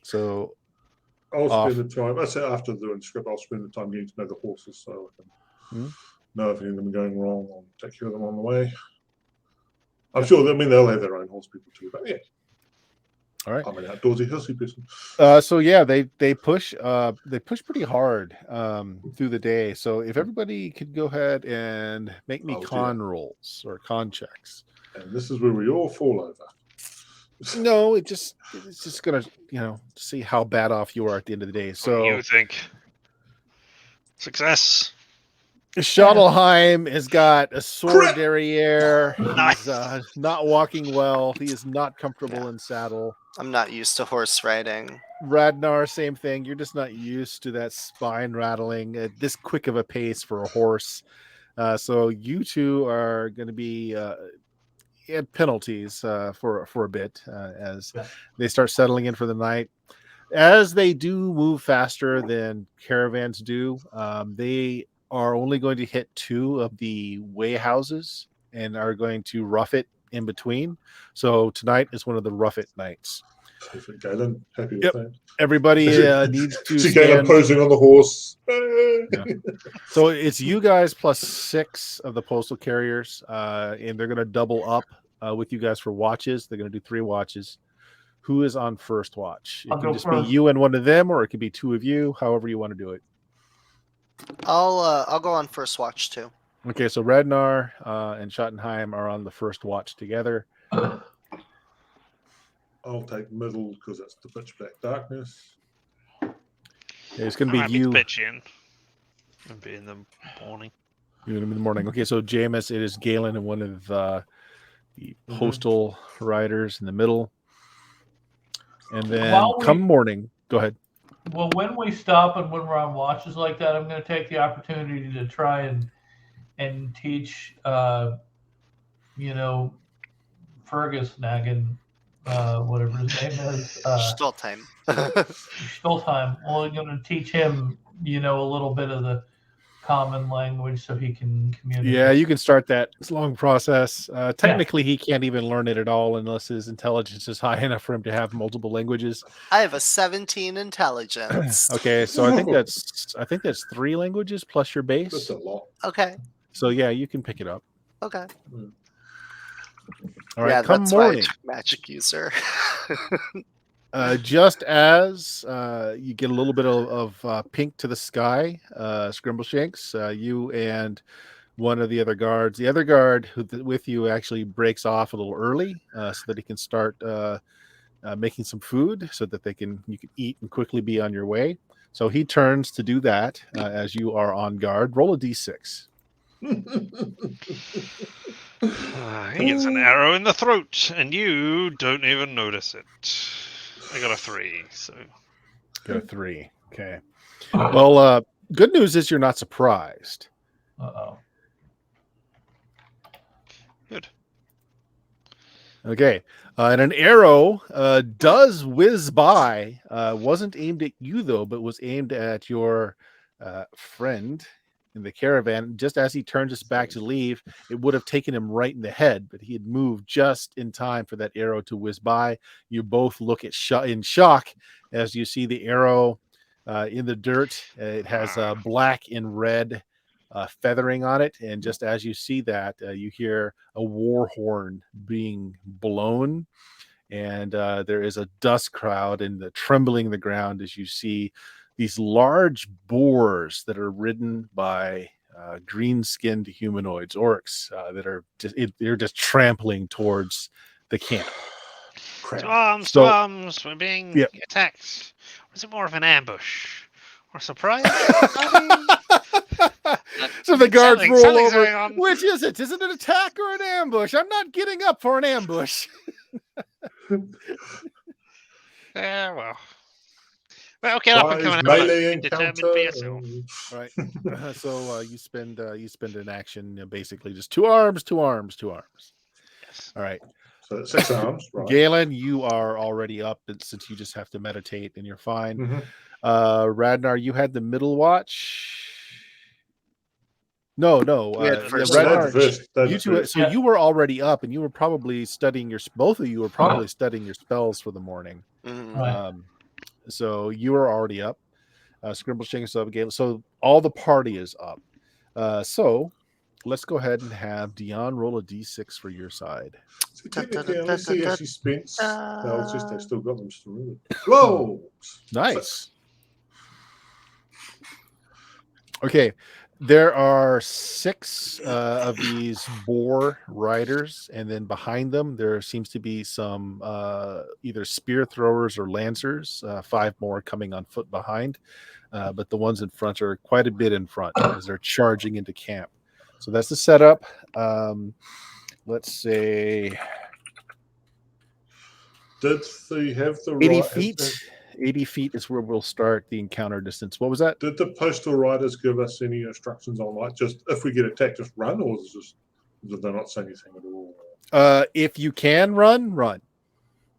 So I'll off. spend the time. I said after doing script, I'll spend the time getting to know the horses so I can know if any of them are going wrong. I'll take care of them on the way. I'm sure. They'll have their own horse people too. But yeah, All right. I'm an outdoorsy, hillsy person. So yeah, they push pretty hard through the day. So if everybody could go ahead and make me Oh, dear. con rolls or con checks. And this is where we all fall over. No, it's just gonna see how bad off you are at the end of the day. What do So you think? Success. Schtolteheim has got a sword Crit! derriere. Nice. He's not walking well. He is not comfortable in saddle. I'm not used to horse riding. Radnar, same thing. You're just not used to that spine rattling at this quick of a pace for a horse. So you two are going to be at penalties for a bit as they start settling in for the night. As they do move faster than caravans do, they are only going to hit 2 of the way houses and are going to rough it in between. So tonight is one of the rough it nights. Perfect, Galen. Happy with Yep. that. Everybody needs to See Galen stand. posing on the horse. So it's you guys plus 6 of the postal carriers, and they're going to double up with you guys for watches. They're going to do 3 watches. Who is on first watch? It I'll can go just first. be you and one of them, or it could be 2 of you. However you want to do it. I'll go on first watch too. Okay, so Radnar and Schtolteheim are on the first watch together. I'll take middle because that's the pitch black darkness. It's going to I might be be you. pitch in. It'll be in the morning. You're in the morning. Okay, so Jameis, it is Galen and one of the postal riders in the middle. And then While come morning, go ahead. Well, when we stop and when we're on watches like that, I'm going to take the opportunity to try and teach, Fergus Nagan, whatever his name is, Schtolteheim. Schtolteheim. Well, I'm going to teach him, a little bit of the common language so he can communicate. Yeah, you can start that. It's a long process. Technically, he can't even learn it at all unless his intelligence is high enough for him to have multiple languages. I have a 17 intelligence. Okay, so I think that's 3 languages plus your That's base. a lot. Okay. So yeah, you can pick it up. Okay. All right, Yeah, come that's why I morning. took magic user. Just as you get a little bit of pink to the sky, Scrimbleshanks, you and one of the other guards. The other guard with you actually breaks off a little early so that he can start making some food so that you can eat and quickly be on your way. So he turns to do that as you are on guard. Roll a d6. He gets an arrow in the throat, and you don't even notice it. I got a 3, so Got a 3. Okay. Well, good news is you're not surprised. Uh-oh. good. Okay. And an arrow does whiz by. Wasn't aimed at you, though, but was aimed at your friend in the caravan. Just as he turned his back to leave, it would have taken him right in the head, but he had moved just in time for that arrow to whiz by. You both look at in shock as you see the arrow in the dirt. It has black and red feathering on it, and just as you see that, you hear a war horn being blown, and there is a dust cloud and the trembling the ground as you see these large boars that are ridden by green-skinned humanoids, orcs, that are they're just trampling towards the camp. Crap. To arms, we're being Yep. attacked. Or is it more of an ambush? Or surprise? So the guards roll something's over. going on. Which is it? Is it an attack or an ambush? I'm not getting up for an ambush. Yeah, well, get up and come Guys, and have a look. melee Be determined encounter. for yourself. Right. So you spend an action, basically just 2 arms, 2 arms, 2 arms. Yes. All right. So 6 arms, right? Galen, you are already up since you just have to meditate and you're fine. Mhm. Radnar, you had the middle watch. No. We had first Radnar, They're you the two. first. So you were already up, and you were probably studying both of you were probably studying your spells for the morning. Mhm. Right. So you were already up. Scrimbleshanks up, Galen. So all the party is up. So let's go ahead and have Dion roll a d6 for your side. So technically, unless he actually spent, no, it's just I still got them to remove. Whoa! Nice. Okay, there are 6 of these boar riders, and then behind them there seems to be some either spear throwers or lancers. 5 more coming on foot behind, but the ones in front are quite a bit in front as they're charging into camp. So that's the setup. Let's say Did they have the 80 right? feet. 80 feet is where we'll start the encounter distance. What was that? Did the postal riders give us any instructions on like just if we get attacked, just run, or is it just did they not say anything at all? If you can run.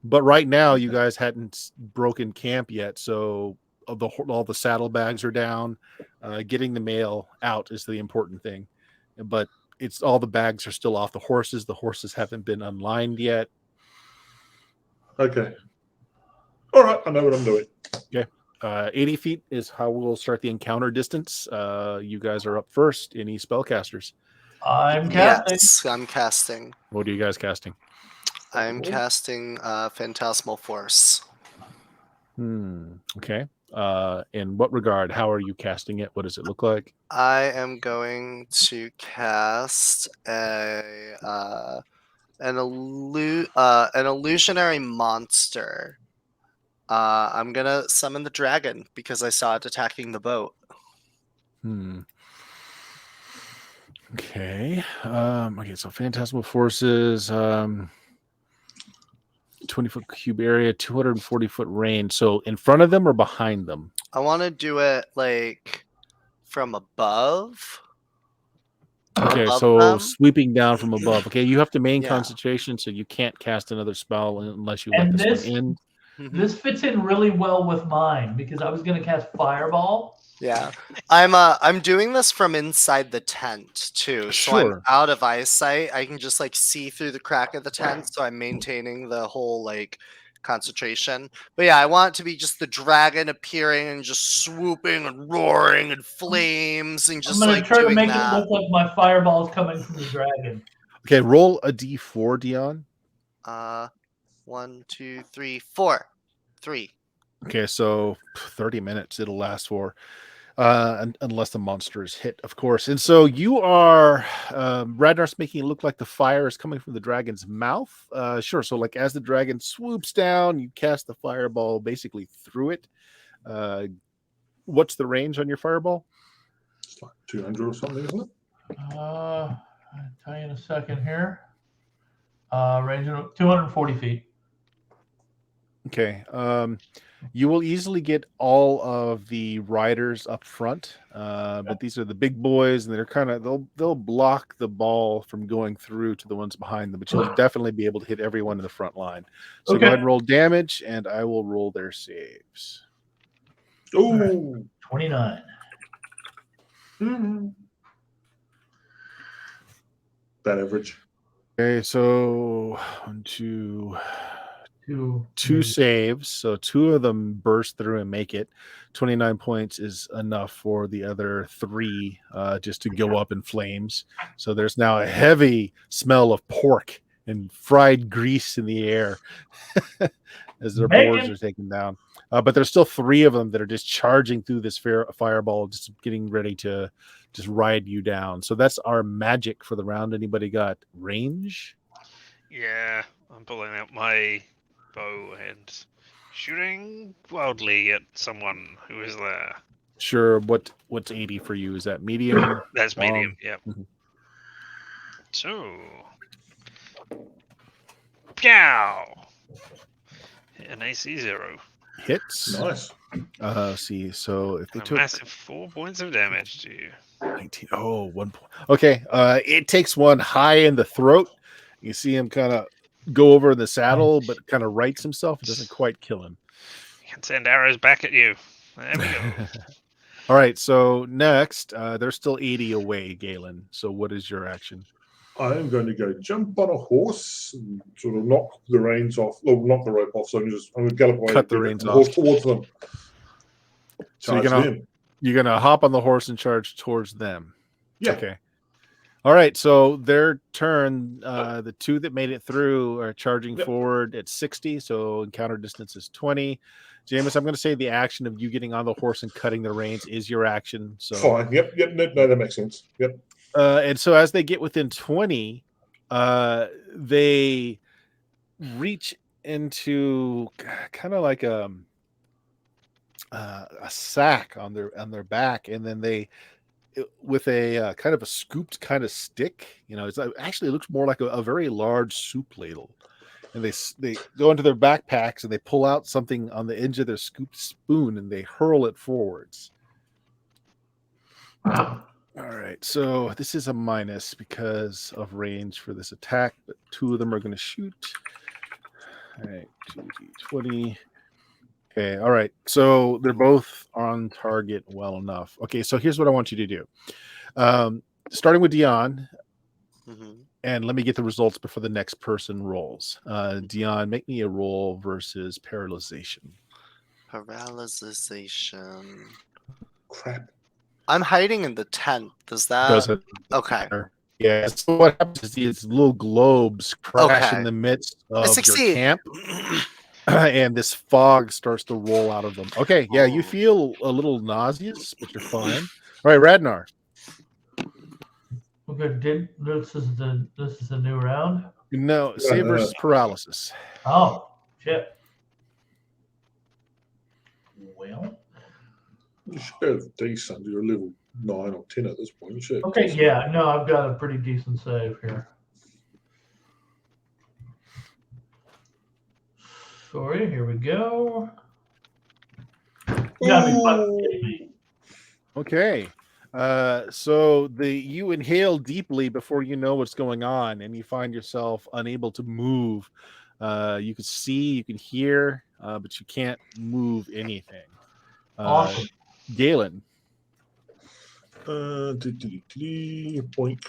But right now, you guys hadn't broken camp yet, so all the saddlebags are down. Getting the mail out is the important thing, but it's all the bags are still off the horses. The horses haven't been unlined yet. Okay. All right, I know what I'm doing. Okay. 80 feet is how we'll start the encounter distance. You guys are up first. Any spellcasters? I'm casting. Yes, I'm casting. What are you guys casting? I'm casting Phantasmal Force. Okay. In what regard? How are you casting it? What does it look like? I am going to cast an illusionary monster. I'm gonna summon the dragon because I saw it attacking the boat. Okay. Okay, so Phantasmal Forces, 20-foot cube area, 240-foot range. So in front of them or behind them? I want to do it like from above. Okay, Above so them? sweeping down from above. Okay, you have to main Yeah. concentration, so you can't cast another spell unless you let And this this- one end. This fits in really well with mine because I was going to cast Fireball. Yeah, I'm doing this from inside the tent too, so I'm Sure. out of eyesight. I can just like see through the crack of the tent, so I'm maintaining the whole like concentration. But yeah, I want it to be just the dragon appearing and just swooping and roaring and flames and just I'm going like to try to doing make that. it look like my Fireball is coming from the dragon. Okay, roll a d4, Dion. 1, 2, 3, 4. 3. Okay, so 30 minutes it'll last for, unless the monster is hit, of course. And so you are, Radnar's making it look like the fire is coming from the dragon's mouth. Sure. So like as the dragon swoops down, you cast the fireball basically through it. What's the range on your fireball? It's like 200 or something, isn't it? I'll tell you in a second here. Range of 240 feet. Okay. You will easily get all of the riders up front, but these are the big boys, and they're kind of they'll block the ball from going through to the ones behind them. But you'll definitely be able to hit everyone in the front line. So go Okay. ahead and roll damage, and I will roll their saves. Oh, 29. that average. Okay, so 1, 2, 2 saves. So 2 of them burst through and make it. 29 points is enough for the other 3 just to go up in flames. So there's now a heavy smell of pork and fried grease in the air as their boards are taken down. But there's still 3 of them that are just charging through this fireball, just getting ready to just ride you down. So that's our magic for the round. Anybody got range? Yeah, I'm pulling out my bow and shooting wildly at someone who is there. Sure. What's 80 for you? Is that medium? That's Long? medium, yeah. Mhm. So, pow! An AC 0. Hits. Nice. See, so if they And a took massive 4 points of damage to you. 19, 1 point. Okay, it takes one high in the throat. You see him kind of go over in the saddle, but kind of rights himself. It doesn't quite kill him. You can send arrows back at you. There we go. All right, so next, they're still 80 away, Galen. So what is your action? I am going to go jump on a horse and sort of knock the reins off, or knock the rope off. So I'm going to gallop away, Cut the get reins the horse off. towards them. So you're Charge gonna hop on the horse and charge towards them. Yeah. Okay. All right. So their turn. The 2 that made it through are charging forward at 60. So encounter distance is 20. Jameis, I'm going to say the action of you getting on the horse and cutting the reins is your action. So Fine. Yep. No, that makes sense. Yep. and so as they get within 20, they reach into kind of like a sack on their back, and then they with a kind of a scooped kind of stick, it's actually it looks more like a very large soup ladle, and they go into their backpacks and they pull out something on the edge of their scooped spoon and they hurl it forwards. All right, so this is a minus because of range for this attack, but 2 of them are going to shoot. All right, 2d20. Okay, all right. So they're both on target well enough. Okay, so here's what I want you to do. Starting with Dion, and let me get the results before the next person rolls. Dion, make me a roll versus paralyzation. Paralyzation. Crap. I'm hiding in the tent. Does that... Does it? Okay. Yeah, so what happens is these little globes crash in the midst of your camp. And this fog starts to roll out of them. Okay, yeah, you feel a little nauseous, but you're fine. All right, Radnar. Okay, this is a new round. No, save versus paralysis. Oh shit. Well, You should have decent. You're level 9 or 10 at this point. You should. Okay, yeah, no, I've got a pretty decent save here. Sorry, here we go. Okay. So you inhale deeply before you know what's going on, and you find yourself unable to move. You can see, you can hear, but you can't move anything. Awesome. Galen. Boink.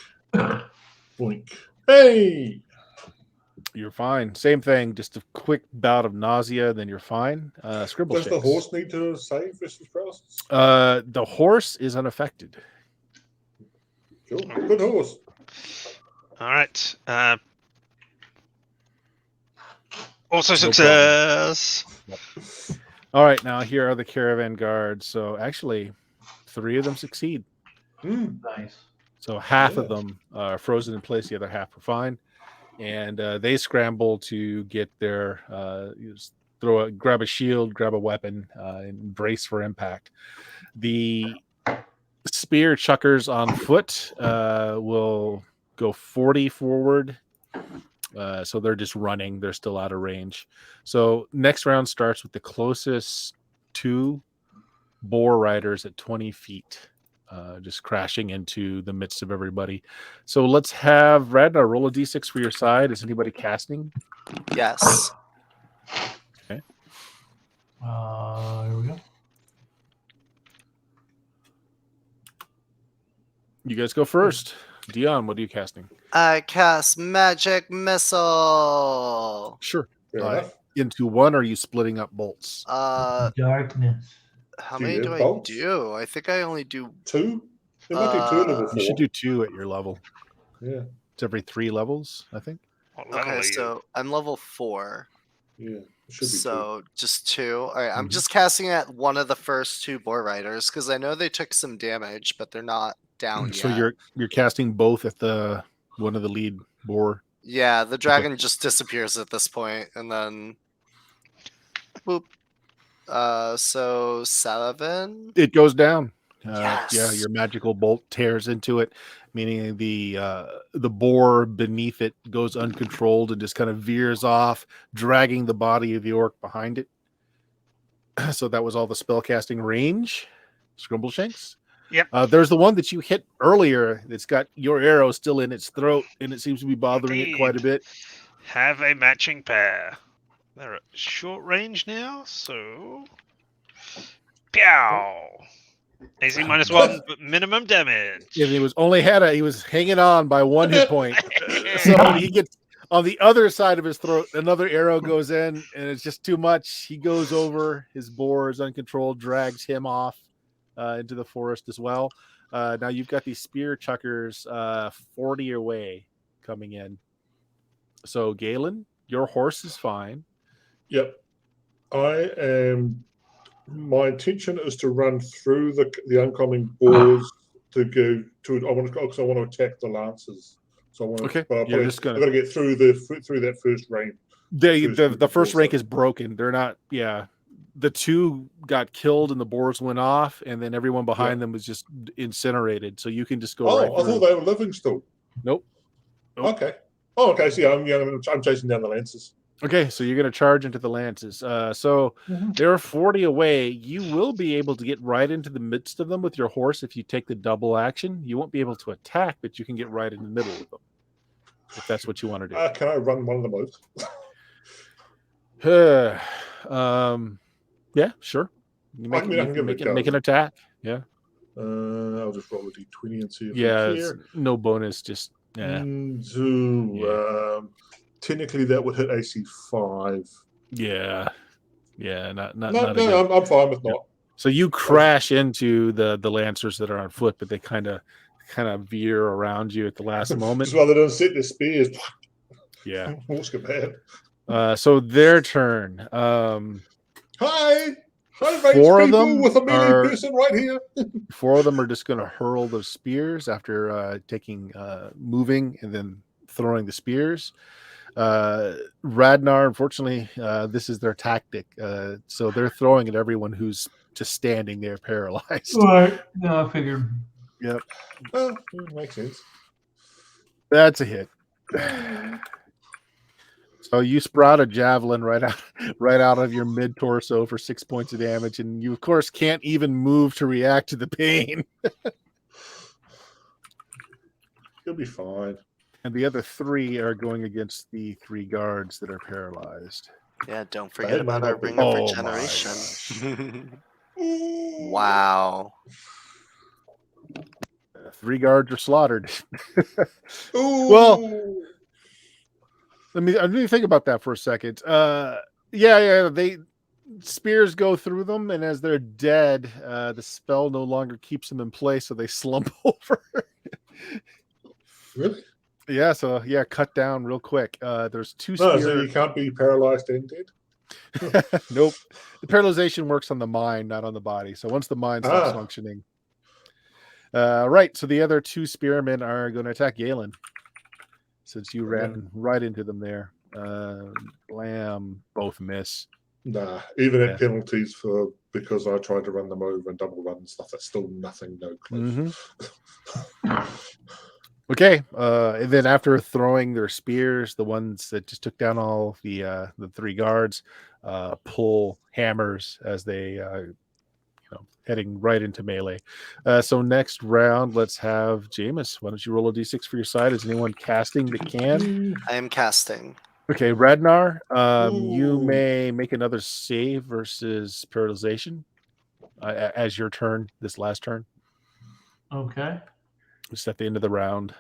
Boink. Hey! You're fine. Same thing, just a quick bout of nausea, then you're fine. Scribble Does shakes. the horse need to save versus paralysis? The horse is unaffected. Cool. Good horse. All right. Also No success. All right, now here are the caravan guards. So actually, 3 of them succeed. Nice. So half of Yeah. them are frozen in place. The other half are fine, and they scramble to get their grab a shield, grab a weapon, and brace for impact. The spear chuckers on foot will go 40 forward. So they're just running. They're still out of range. So next round starts with the closest 2 boar riders at 20 feet, just crashing into the midst of everybody. So let's have Radnar roll a d6 for your side. Is anybody casting? Yes. Okay. Here we go. You guys go first. Dion, what are you casting? I cast magic missile. Sure. Fair enough. Into one, or are you splitting up bolts? Darkness. How Do you many do have I bolts? do? I think I only do. 2? There might be 2 at level 4. You should do 2 at your level. Yeah. It's every 3 levels, I think. What level Okay, are you? so I'm level 4. Yeah. It should be 2. So just 2. All right, I'm Mhm. just casting at one of the first 2 boar riders because I know they took some damage, but they're not down So yet. you're casting both at the one of the lead boar. Yeah, the dragon just disappears at this point, and then boop. So 7. It goes down. Yes. Yeah, your magical bolt tears into it, meaning the boar beneath it goes uncontrolled and just kind of veers off, dragging the body of the orc behind it. So that was all the spellcasting range. Scrumbleshanks. Yep. There's the one that you hit earlier that's got your arrow still in its throat, and it seems to be bothering it quite a bit. Have a matching pair. They're at short range now, so. Pow! AC -1, but minimum damage. And he was hanging on by 1 hit point. So he gets on the other side of his throat, another arrow goes in, and it's just too much. He goes over, his boar is uncontrolled, drags him off into the forest as well. Now you've got these spear chuckers 40 away coming in. So Galen, your horse is fine. Yep. My intention is to run through the oncoming boars to go to. I want to attack the lancers. So I want to. Okay, But you're I've just gonna. got to get through that first rank. The first rank boars. is broken. They're not. Yeah, the 2 got killed and the boars went off, and then everyone behind them was just incinerated. So you can just go. Oh, right I thought they were living still. Nope. Okay. Oh, okay. See, I'm chasing down the lancers. Okay, so you're going to charge into the lances. So there are 40 away. You will be able to get right into the midst of them with your horse if you take the double action. You won't be able to attack, but you can get right in the middle of them if that's what you want to do. Can I run one of them both? Yeah, sure. You I can give it a go. make an attack. Yeah. I'll just roll a d20 and see if Yeah, it's it's here. no bonus. Just Technically, that would hit AC 5. yeah. Not No, good. I'm fine with not. So you crash into the lancers that are on foot, but they kind of veer around you at the last moment. Just rather than set their spears. Yeah. Horse get bad. So their turn. Hi, 4 of them with a melee person right here. 4 of them are just going to hurl the spears after taking moving and then throwing the spears. Radnar, unfortunately, this is their tactic. So they're throwing at everyone who's just standing there paralyzed. Right. No, I figured. Yep. Well, makes sense. That's a hit. So you sprout a javelin right out of your mid torso for 6 points of damage, and you of course can't even move to react to the pain. You'll be fine. And the other 3 are going against the 3 guards that are paralyzed. Yeah, don't forget about our ring Oh of my regeneration. Wow. 3 guards are slaughtered. Ooh. Well, let me think about that for a second. They spears go through them, and as they're dead, the spell no longer keeps them in place, so they slump over. Really? Yeah, so cut down real quick. There's two No, spear. so you can't be paralyzed and dead. Nope. The paralyzation works on the mind, not on the body. So once the mind stops functioning. Right. So the other two spearmen are going to attack Galen. Since you ran right into them there. Blam, both miss. Nah, even at penalties because I tried to run them over and double run and stuff, that's still nothing, no close. Okay. And then after throwing their spears, the ones that just took down all the three guards pull hammers as they heading right into melee. So next round, let's have Jameis. Why don't you roll a d6 for your side? Is anyone casting that can? I am casting. Okay, Radnar, you may make another save versus paralyzation as your turn, this last turn. Okay. Just at the end of the round.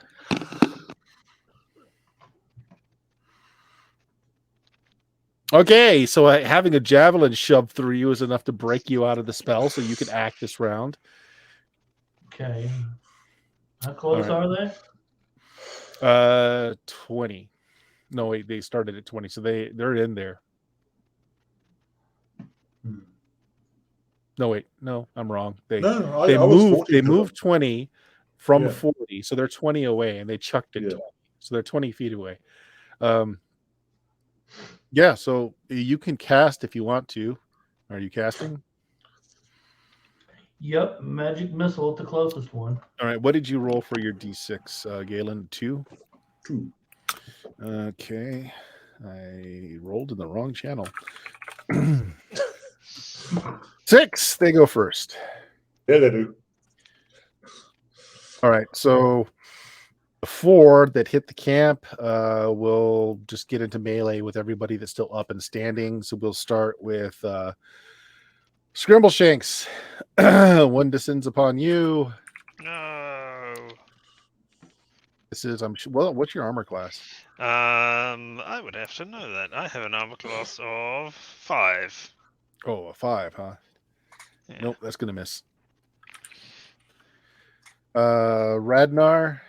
Okay, so having a javelin shoved through you is enough to break you out of the spell, so you can act this round. Okay. How close are they? 20. No, wait, they started at 20, so they're in there. No, wait, no, I'm wrong. They moved 20 from 40, so they're 20 away, and they chucked it 20, so they're 20 feet away. So you can cast if you want to. Are you casting? Yep, magic missile at the closest one. All right, what did you roll for your d6, Galen? 2? 2. Okay, I rolled in the wrong channel. 6. They go first. Yeah, they do. All right, so the 4 that hit the camp will just get into melee with everybody that's still up and standing. So we'll start with Scrimbleshanks. One descends upon you. No. This is what's your armor class? I would have to know that. I have an armor class of 5. Oh, a 5, huh? Yeah. Nope, that's gonna miss. Radnar,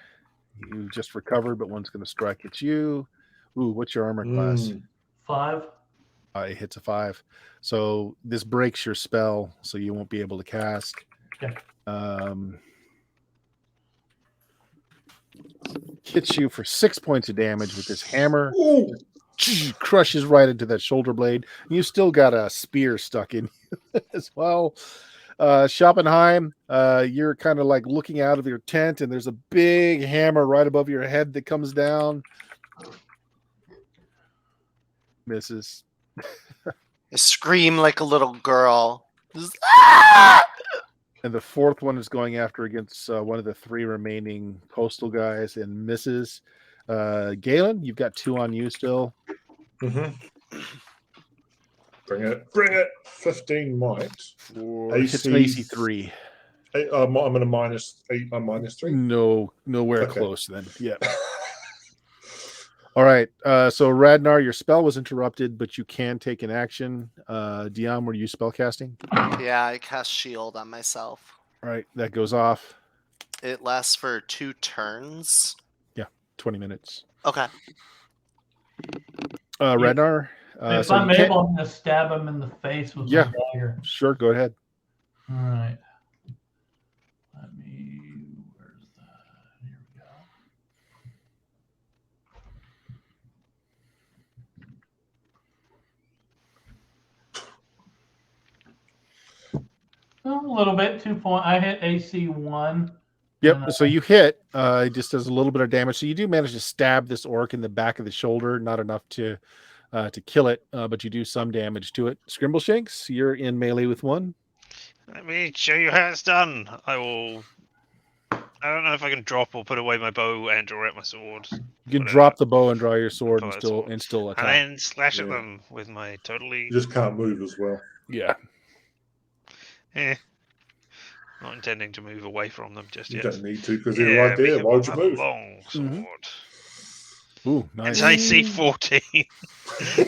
you just recovered, but one's gonna strike at you. Ooh, what's your armor class? 5. It hits a 5. So this breaks your spell, so you won't be able to cast. Okay. Hits you for 6 points of damage with this hammer. Ooh. Crushes right into that shoulder blade. You still got a spear stuck in you as well. Schtolteheim, you're kind of like looking out of your tent, and there's a big hammer right above your head that comes down. Misses. I scream like a little girl. And the 4th one is going after against one of the 3 remaining postal guys and misses. Galen, you've got 2 on you still. Bring it. 15 might. AC 3. I'm in a minus 8. I'm minus 3. No, nowhere close then. Yeah. All right. So Radnar, your spell was interrupted, but you can take an action. Dion, were you spell casting? Yeah, I cast shield on myself. All right, that goes off. It lasts for 2 turns. Yeah, 20 minutes. Okay. Radnar. If I'm able, I'm going to stab him in the face with my dagger. Sure, go ahead. All right. Where's that? Here we go. A little bit, 2 point. I hit AC 1. Yep. So you hit. It just does a little bit of damage. So you do manage to stab this orc in the back of the shoulder. Not enough to kill it, but you do some damage to it. Scrimbleshanks, you're in melee with 1. Let me show you how it's done. I don't know if I can drop or put away my bow and draw out my sword. You can drop the bow and draw your sword and still attack. And then slash at them with my totally. You just can't move as well. Yeah. Not intending to move away from them just yet. You don't need to because you're right there. Why would you move? Long sword. Ooh, nice. It's AC 14.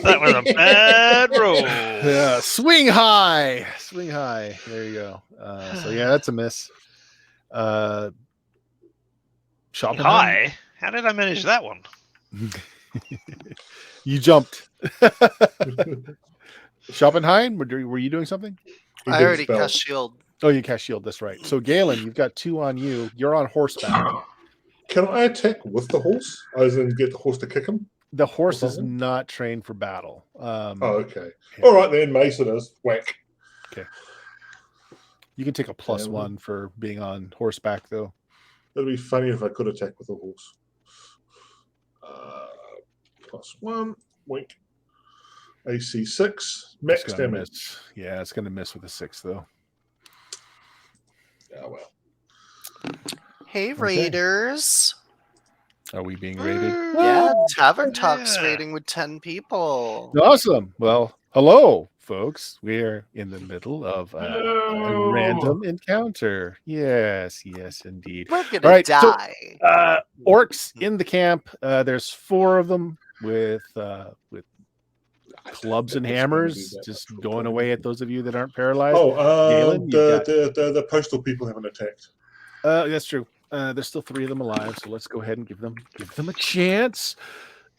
That was a bad roll. Yeah, swing high. Swing high. There you go. So yeah, that's a miss. High? How did I manage that one? You jumped. Schtolteheim, were you doing something? He I did already spell. cast shield. Oh, you cast shield. That's right. So Galen, you've got 2 on you. You're on horseback. Can I attack with the horse? As in get the horse to kick him? The horse is something? not trained for battle. Oh, okay. Yeah. All right then, Mason is whack. You can take a +1 for being on horseback, though. It'd be funny if I could attack with a horse. +1, wink. AC 6, max It's gonna damage. miss. Yeah, it's going to miss with a 6, though. Oh well. Hey, Raiders. Are we being raided? Yeah, Tavern Talk's Yeah. raiding with 10 people. Awesome. Well, hello, folks. We're in the middle of a Hello. random encounter. Yes, indeed. We're gonna All right, so, die. Orcs in the camp. There's 4 of them with clubs and hammers, just going away at those of you that aren't paralyzed. Galen, you've got- the postal people haven't attacked. That's true. There's still 3 of them alive, so let's go ahead and give them a chance.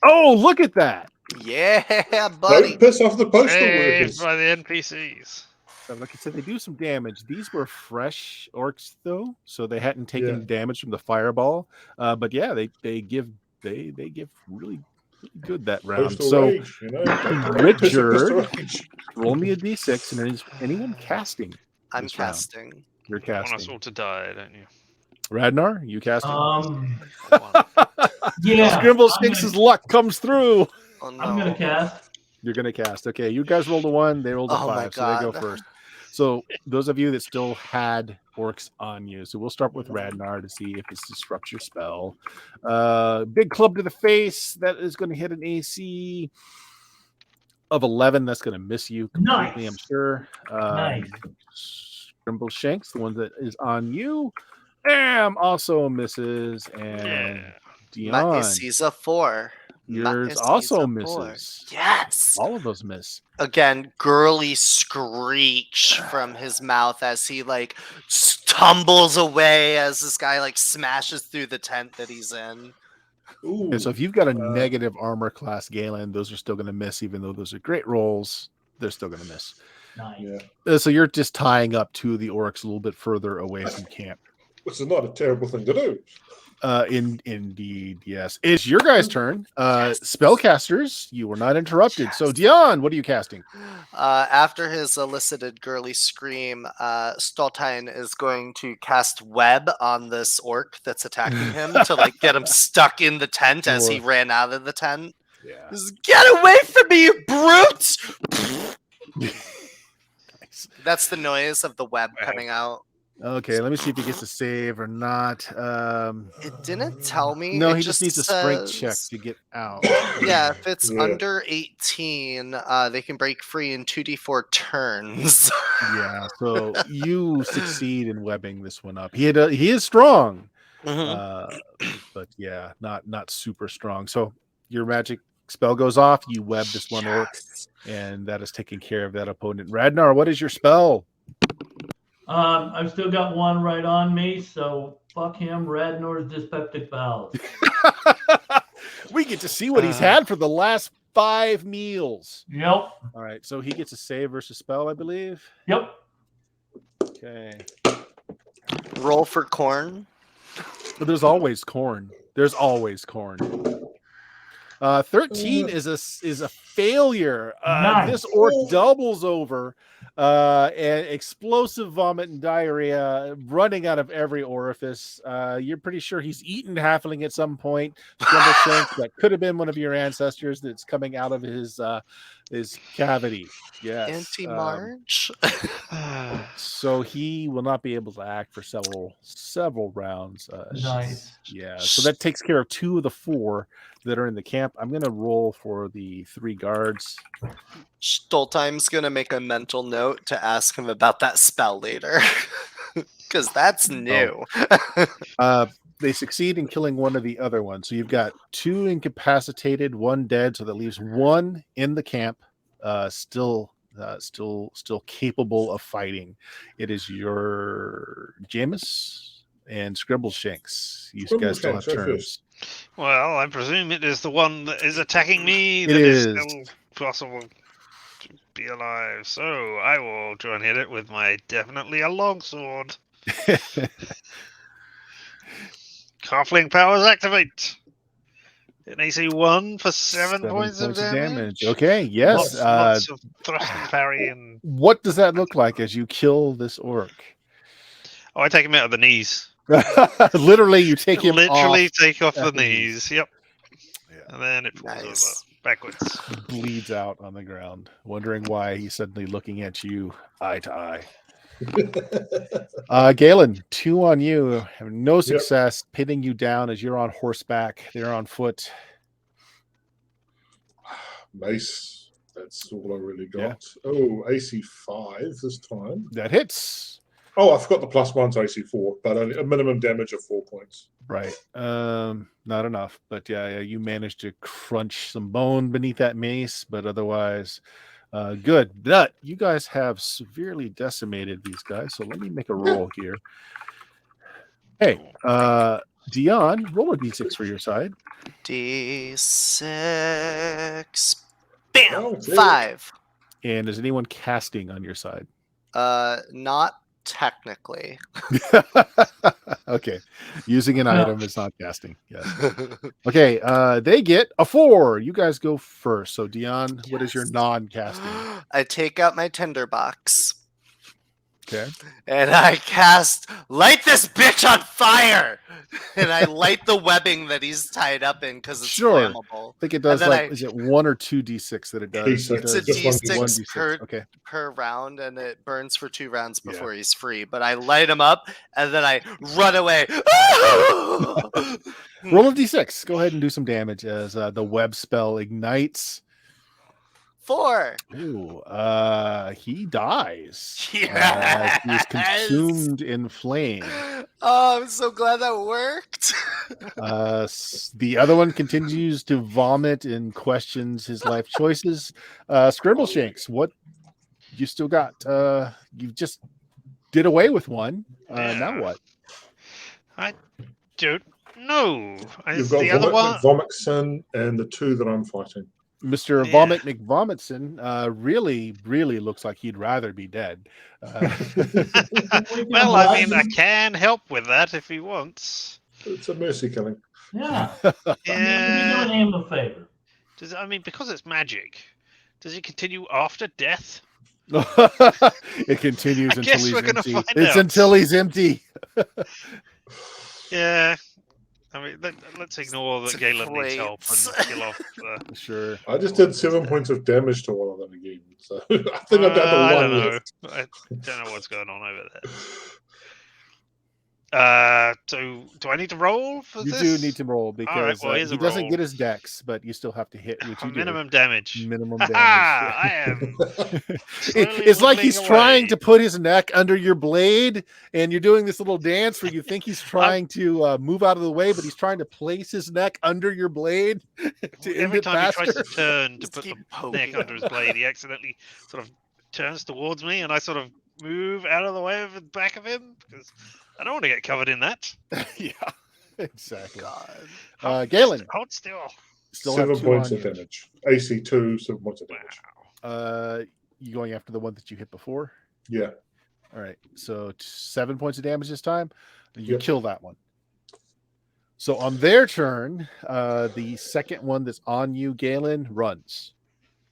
Oh, look at that! Yeah, buddy. Don't piss off the postal Saved workers. by the NPCs. Like I said, they do some damage. These were fresh orcs, though, so they hadn't taken damage from the fireball. But yeah, they give really good that round. Postal So rage, you know. Don't piss off Richard, postal rage. roll me a d6, and is anyone casting? I'm this round? casting. You're You want us casting. all to die, don't you? Radnar, you casting? Yeah. Scrimble I'm Sphinx's luck comes through. Oh, no. I'm gonna cast. You're gonna cast. Okay, you guys rolled a 1. They rolled a Oh my 5, so they go God. first. So those of you that still had orcs on you, so we'll start with Radnar to see if this disrupts your spell. Big club to the face. That is going to hit an AC of 11. That's going to miss you completely, Nice. I'm sure. Nice. Scrimble Shanks, the one that is on you, also misses. And Yeah. My Dion, AC's a 4. My yours AC's also a 4. misses. Yes. All of those miss. Again, girly screech from his mouth as he like tumbles away as this guy like smashes through the tent that he's in. Ooh, And so if you've got a negative armor class Galen, those are still going to miss, even though those are great rolls. They're still going to miss. Nice. yeah, So you're just tying up 2 of the orcs a little bit further away from camp. which is not a terrible thing to do. Indeed, yes. It's your guys' turn. Spellcasters, you were not interrupted. So Dion, what are you casting? After his elicited girly scream, Schtolteheim is going to cast web on this orc that's attacking him to like get him stuck in the tent as he Sure. ran out of the tent. Yeah. Just, get away from me, you brutes! That's the noise of the web coming out. Okay, let me see if he gets a save or not. It didn't tell me. No, it he just needs a strength check says- to get out. Yeah, if it's Yeah. under 18, they can break free in 2d4 turns. Yeah, so you succeed in webbing this one up. He is strong, Mhm. but yeah, not super strong. So your magic spell goes off. You web this one orc, Yes. and that is taking care of that opponent. Radnar, what is your spell? I've still got 1 right on me, so fuck him. Radnor's dyspeptic bowels. We get to see what he's had for the last 5 meals. Yep. All right, so he gets a save versus spell, I believe. Yep. Okay. Roll for corn. But there's always corn. There's always corn. 13 is a failure. Nice. This orc doubles over, and explosive vomit and diarrhea running out of every orifice. You're pretty sure he's eaten halfling at some point. Scramble shank, that could have been one of your ancestors that's coming out of his cavity. Yes. Anti-Marge. So he will not be able to act for several rounds. Nice. Yeah, so that takes care of 2 of the 4 that are in the camp. I'm going to roll for the 3 guards. Stoltheim's gonna make a mental note to ask him about that spell later. Because that's new. They succeed in killing one of the other ones. So you've got 2 incapacitated, 1 dead. So that leaves 1 in the camp, still capable of fighting. It is your Jameis. and Scribbleshanks. You guys still have Scribbleshanks, go turns. Well, I presume it is the one that is attacking me It that is is. still possible to be alive. So I will try and hit it with my definitely a longsword. Halfling powers activate. An AC 1 for 7 points of damage. Okay, yes. Lots of thrust and parry and... What does that look like as you kill this orc? Oh, I take him out of the knees. Literally, you take him Literally off. take off at the the knees. knees. Yep. Yeah. And then it falls over backwards. Bleeds out on the ground, wondering why he's suddenly looking at you eye to eye. Galen, 2 on you. Having no success, pinning you down as you're on horseback. They're on foot. Nice. That's all I really got. Yeah. Oh, AC 5 this time. That hits. Oh, I forgot the +1's AC 4, but only a minimum damage of 4 points. Right. Not enough. But yeah, you managed to crunch some bone beneath that mace, but otherwise, good. But you guys have severely decimated these guys, so let me make a roll here. Hey, Dion, roll a d6 for your side. D6. Bam! Oh, 5. And is anyone casting on your side? Not technically. Okay. Using an item is not casting. Yes. Okay. They get a 4. You guys go first. So Dion, what is your non-casting? I take out my tinderbox. Okay. And I cast light this bitch on fire, and I light the webbing that he's tied up in because it's flammable. I think it does. And then Like, is it 1 or 2 d6 that it does? D6. It's a Just one D6 D6. Okay. per round, and it burns for 2 rounds before he's free. But I light him up, and then I run away. Roll a d6. Go ahead and do some damage as the web spell ignites. 4. Ooh, he dies. Yes! He's consumed in flame. Oh, I'm so glad that worked. The other one continues to vomit and questions his life choices. Scribbleshanks, what you still got? You just did away with one. Now what? I don't know. You've got The other one. Vomixon and the 2 that I'm fighting. Mr. Vomit McVomitson really looks like he'd rather be dead. Well, I mean, I can help with that if he wants. It's a mercy killing. Yeah. Yeah. You're doing him a favor. Because it's magic, does it continue after death? It continues I until guess he's we're gonna empty. find It's out. until he's empty. Yeah. I mean, let's ignore that It's Galen needs great. help and kill off the... Sure. I just did 7 points of damage to one of them again. So I think I'm down to I 1 don't know. left. I don't know what's going on over there. So do I need to roll for You this? do need to roll because well, here's he a doesn't roll. get his dex, but you still have to hit what For you minimum damage. do. Minimum Ha damage. ha! I am. It's like he's slowly trying away. to put his neck under your blade, and you're doing this little dance where you think he's trying to move out of the way, but he's trying to place his neck under your blade to end Every it time faster. he tries to turn to Just put keep the poking neck under his blade, he accidentally sort of turns towards me, and I sort of move out of the way of the back of him because I don't want to get covered in that. Yeah, exactly. God. Galen, Hold still. still have 7 2 points on of you. damage. AC 2, 7 points of damage. You going after the one that you hit before? Yeah. All right, so 7 points of damage this time. You Yep. kill that one. So on their turn, the second one that's on you, Galen, runs.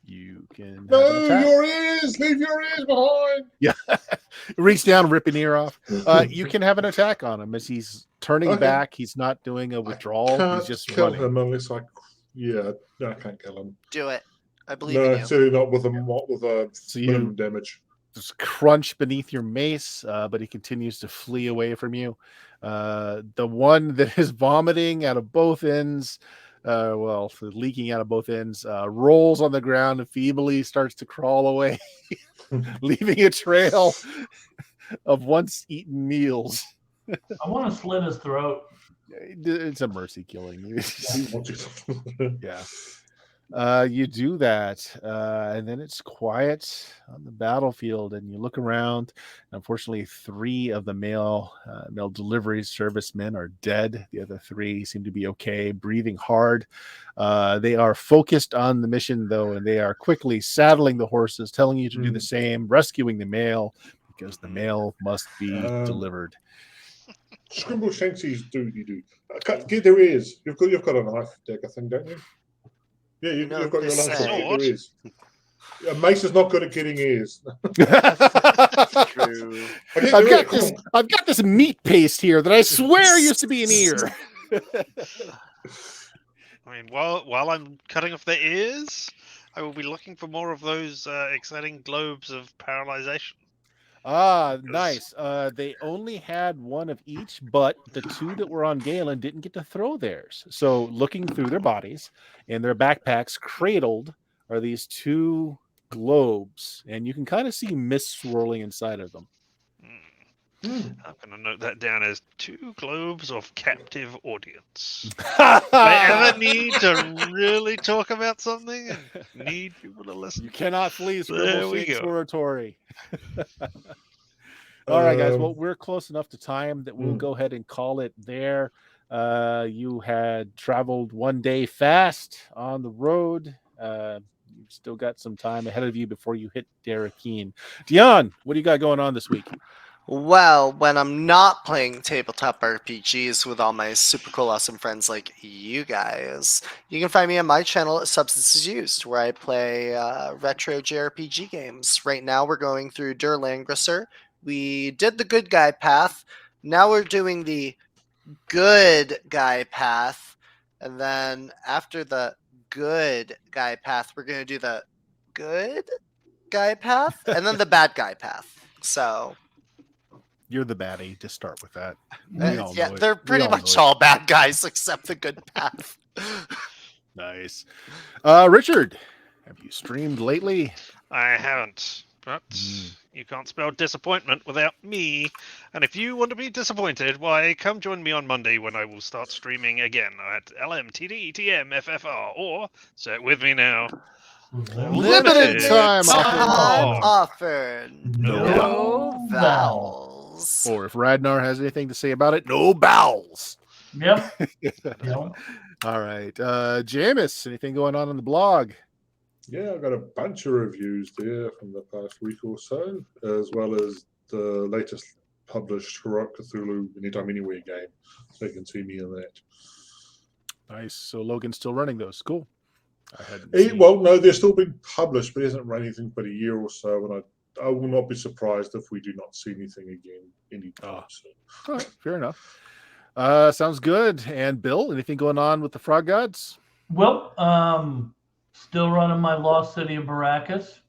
You can have No, an attack. your ears! Leave your ears behind! Yeah, reach down, rip an ear off. You can have an attack on him as he's turning Okay. back. He's not doing a withdrawal. Can't He's just kill running. him unless I... Yeah, no, I can't kill him. Do it. I believe No, in you. certainly not with a So minimum you damage. just crunch beneath your mace, but he continues to flee away from you. The one that is vomiting out of both ends, leaking out of both ends, rolls on the ground and feebly starts to crawl away, leaving a trail of once eaten meals. I want to slit his throat. It's a mercy killing. Yeah. You do that, and then it's quiet on the battlefield, and you look around. Unfortunately, 3 of the male delivery servicemen are dead. The other 3 seem to be okay, breathing hard. They are focused on the mission, though, and they are quickly saddling the horses, telling you to do the same, rescuing the male, because the male must be delivered. Scrimble Shanksies do. Get their ears. You've got a knife dagger thing, don't you? Yeah, you've got your knife. say. Get their ears. Mace is not good at getting ears. True. I've got this meat paste here that I swear used to be an ear. I mean, while I'm cutting off their ears, I will be looking for more of those exciting globes of paralyzation. Nice. They only had 1 of each, but the 2 that were on Galen didn't get to throw theirs. So looking through their bodies and their backpacks, cradled are these 2 globes, and you can kind of see mist swirling inside of them. I'm going to note that down as 2 globes of captive audience. If I ever need to really talk about something and need people to listen, You cannot flee There Scribble we Shake's go. oratory. All right, guys. Well, we're close enough to time that we'll go ahead and call it there. You had traveled 1 day fast on the road. You've still got some time ahead of you before you hit Derekeen. Dion, what do you got going on this week? Well, when I'm not playing tabletop RPGs with all my super cool, awesome friends like you guys, you can find me on my channel at Substances Used, where I play retro JRPG games. Right now, we're going through Der Langrisser. We did the good guy path. Now we're doing the good guy path. And then after the good guy path, we're going to do the good guy path and then the bad guy path. So... You're the baddie. Just start with that. We all yeah, know it. they're We pretty all much know it. all bad guys except the good path. Nice. Richard, have you streamed lately? I haven't. But you can't spell disappointment without me. And if you want to be disappointed, why, come join me on Monday when I will start streaming again at LMTDTMFFR, or say it with me now. Limited time offer. No vowels. Or if Radnar has anything to say about it, no bowels. Yep. All right. Jameis, anything going on the blog? Yeah, I've got a bunch of reviews there from the past week or so, as well as the latest published Heroic Cthulhu Anytime Anywhere game. So you can see me in that. Nice. So Logan's still running those. Cool. Well, no, they're still being published, but he hasn't run anything but a year or so, and I will not be surprised if we do not see anything again anytime soon. All right, fair enough. Sounds good. And Bill, anything going on with the Frog Gods? Well, still running my Lost City of Baracus.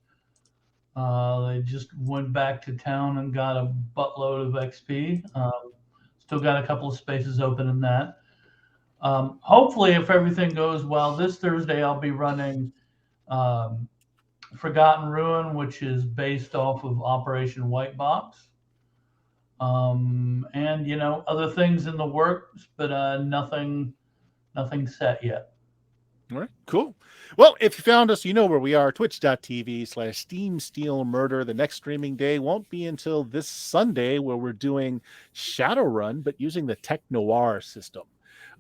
They just went back to town and got a buttload of XP. Still got a couple of spaces open in that. Hopefully, if everything goes well, this Thursday I'll be running Forgotten Ruin, which is based off of Operation White Box. And, other things in the works, but nothing set yet. All right, cool. Well, if you found us, you know where we are, twitch.tv/SteamSteelMurder. The next streaming day won't be until this Sunday, where we're doing Shadowrun, but using the Tech Noir system.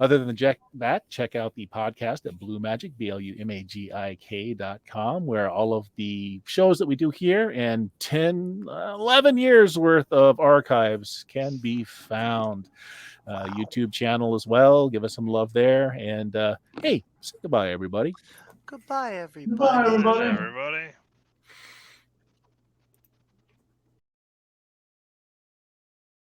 Other than that, check out the podcast at BlueMagic, BLUMAGIK.com, where all of the shows that we do here and 11 years worth of archives can be found. YouTube channel as well. Give us some love there. And hey, say goodbye, everybody. Goodbye, everybody. Goodbye, everybody. Everybody.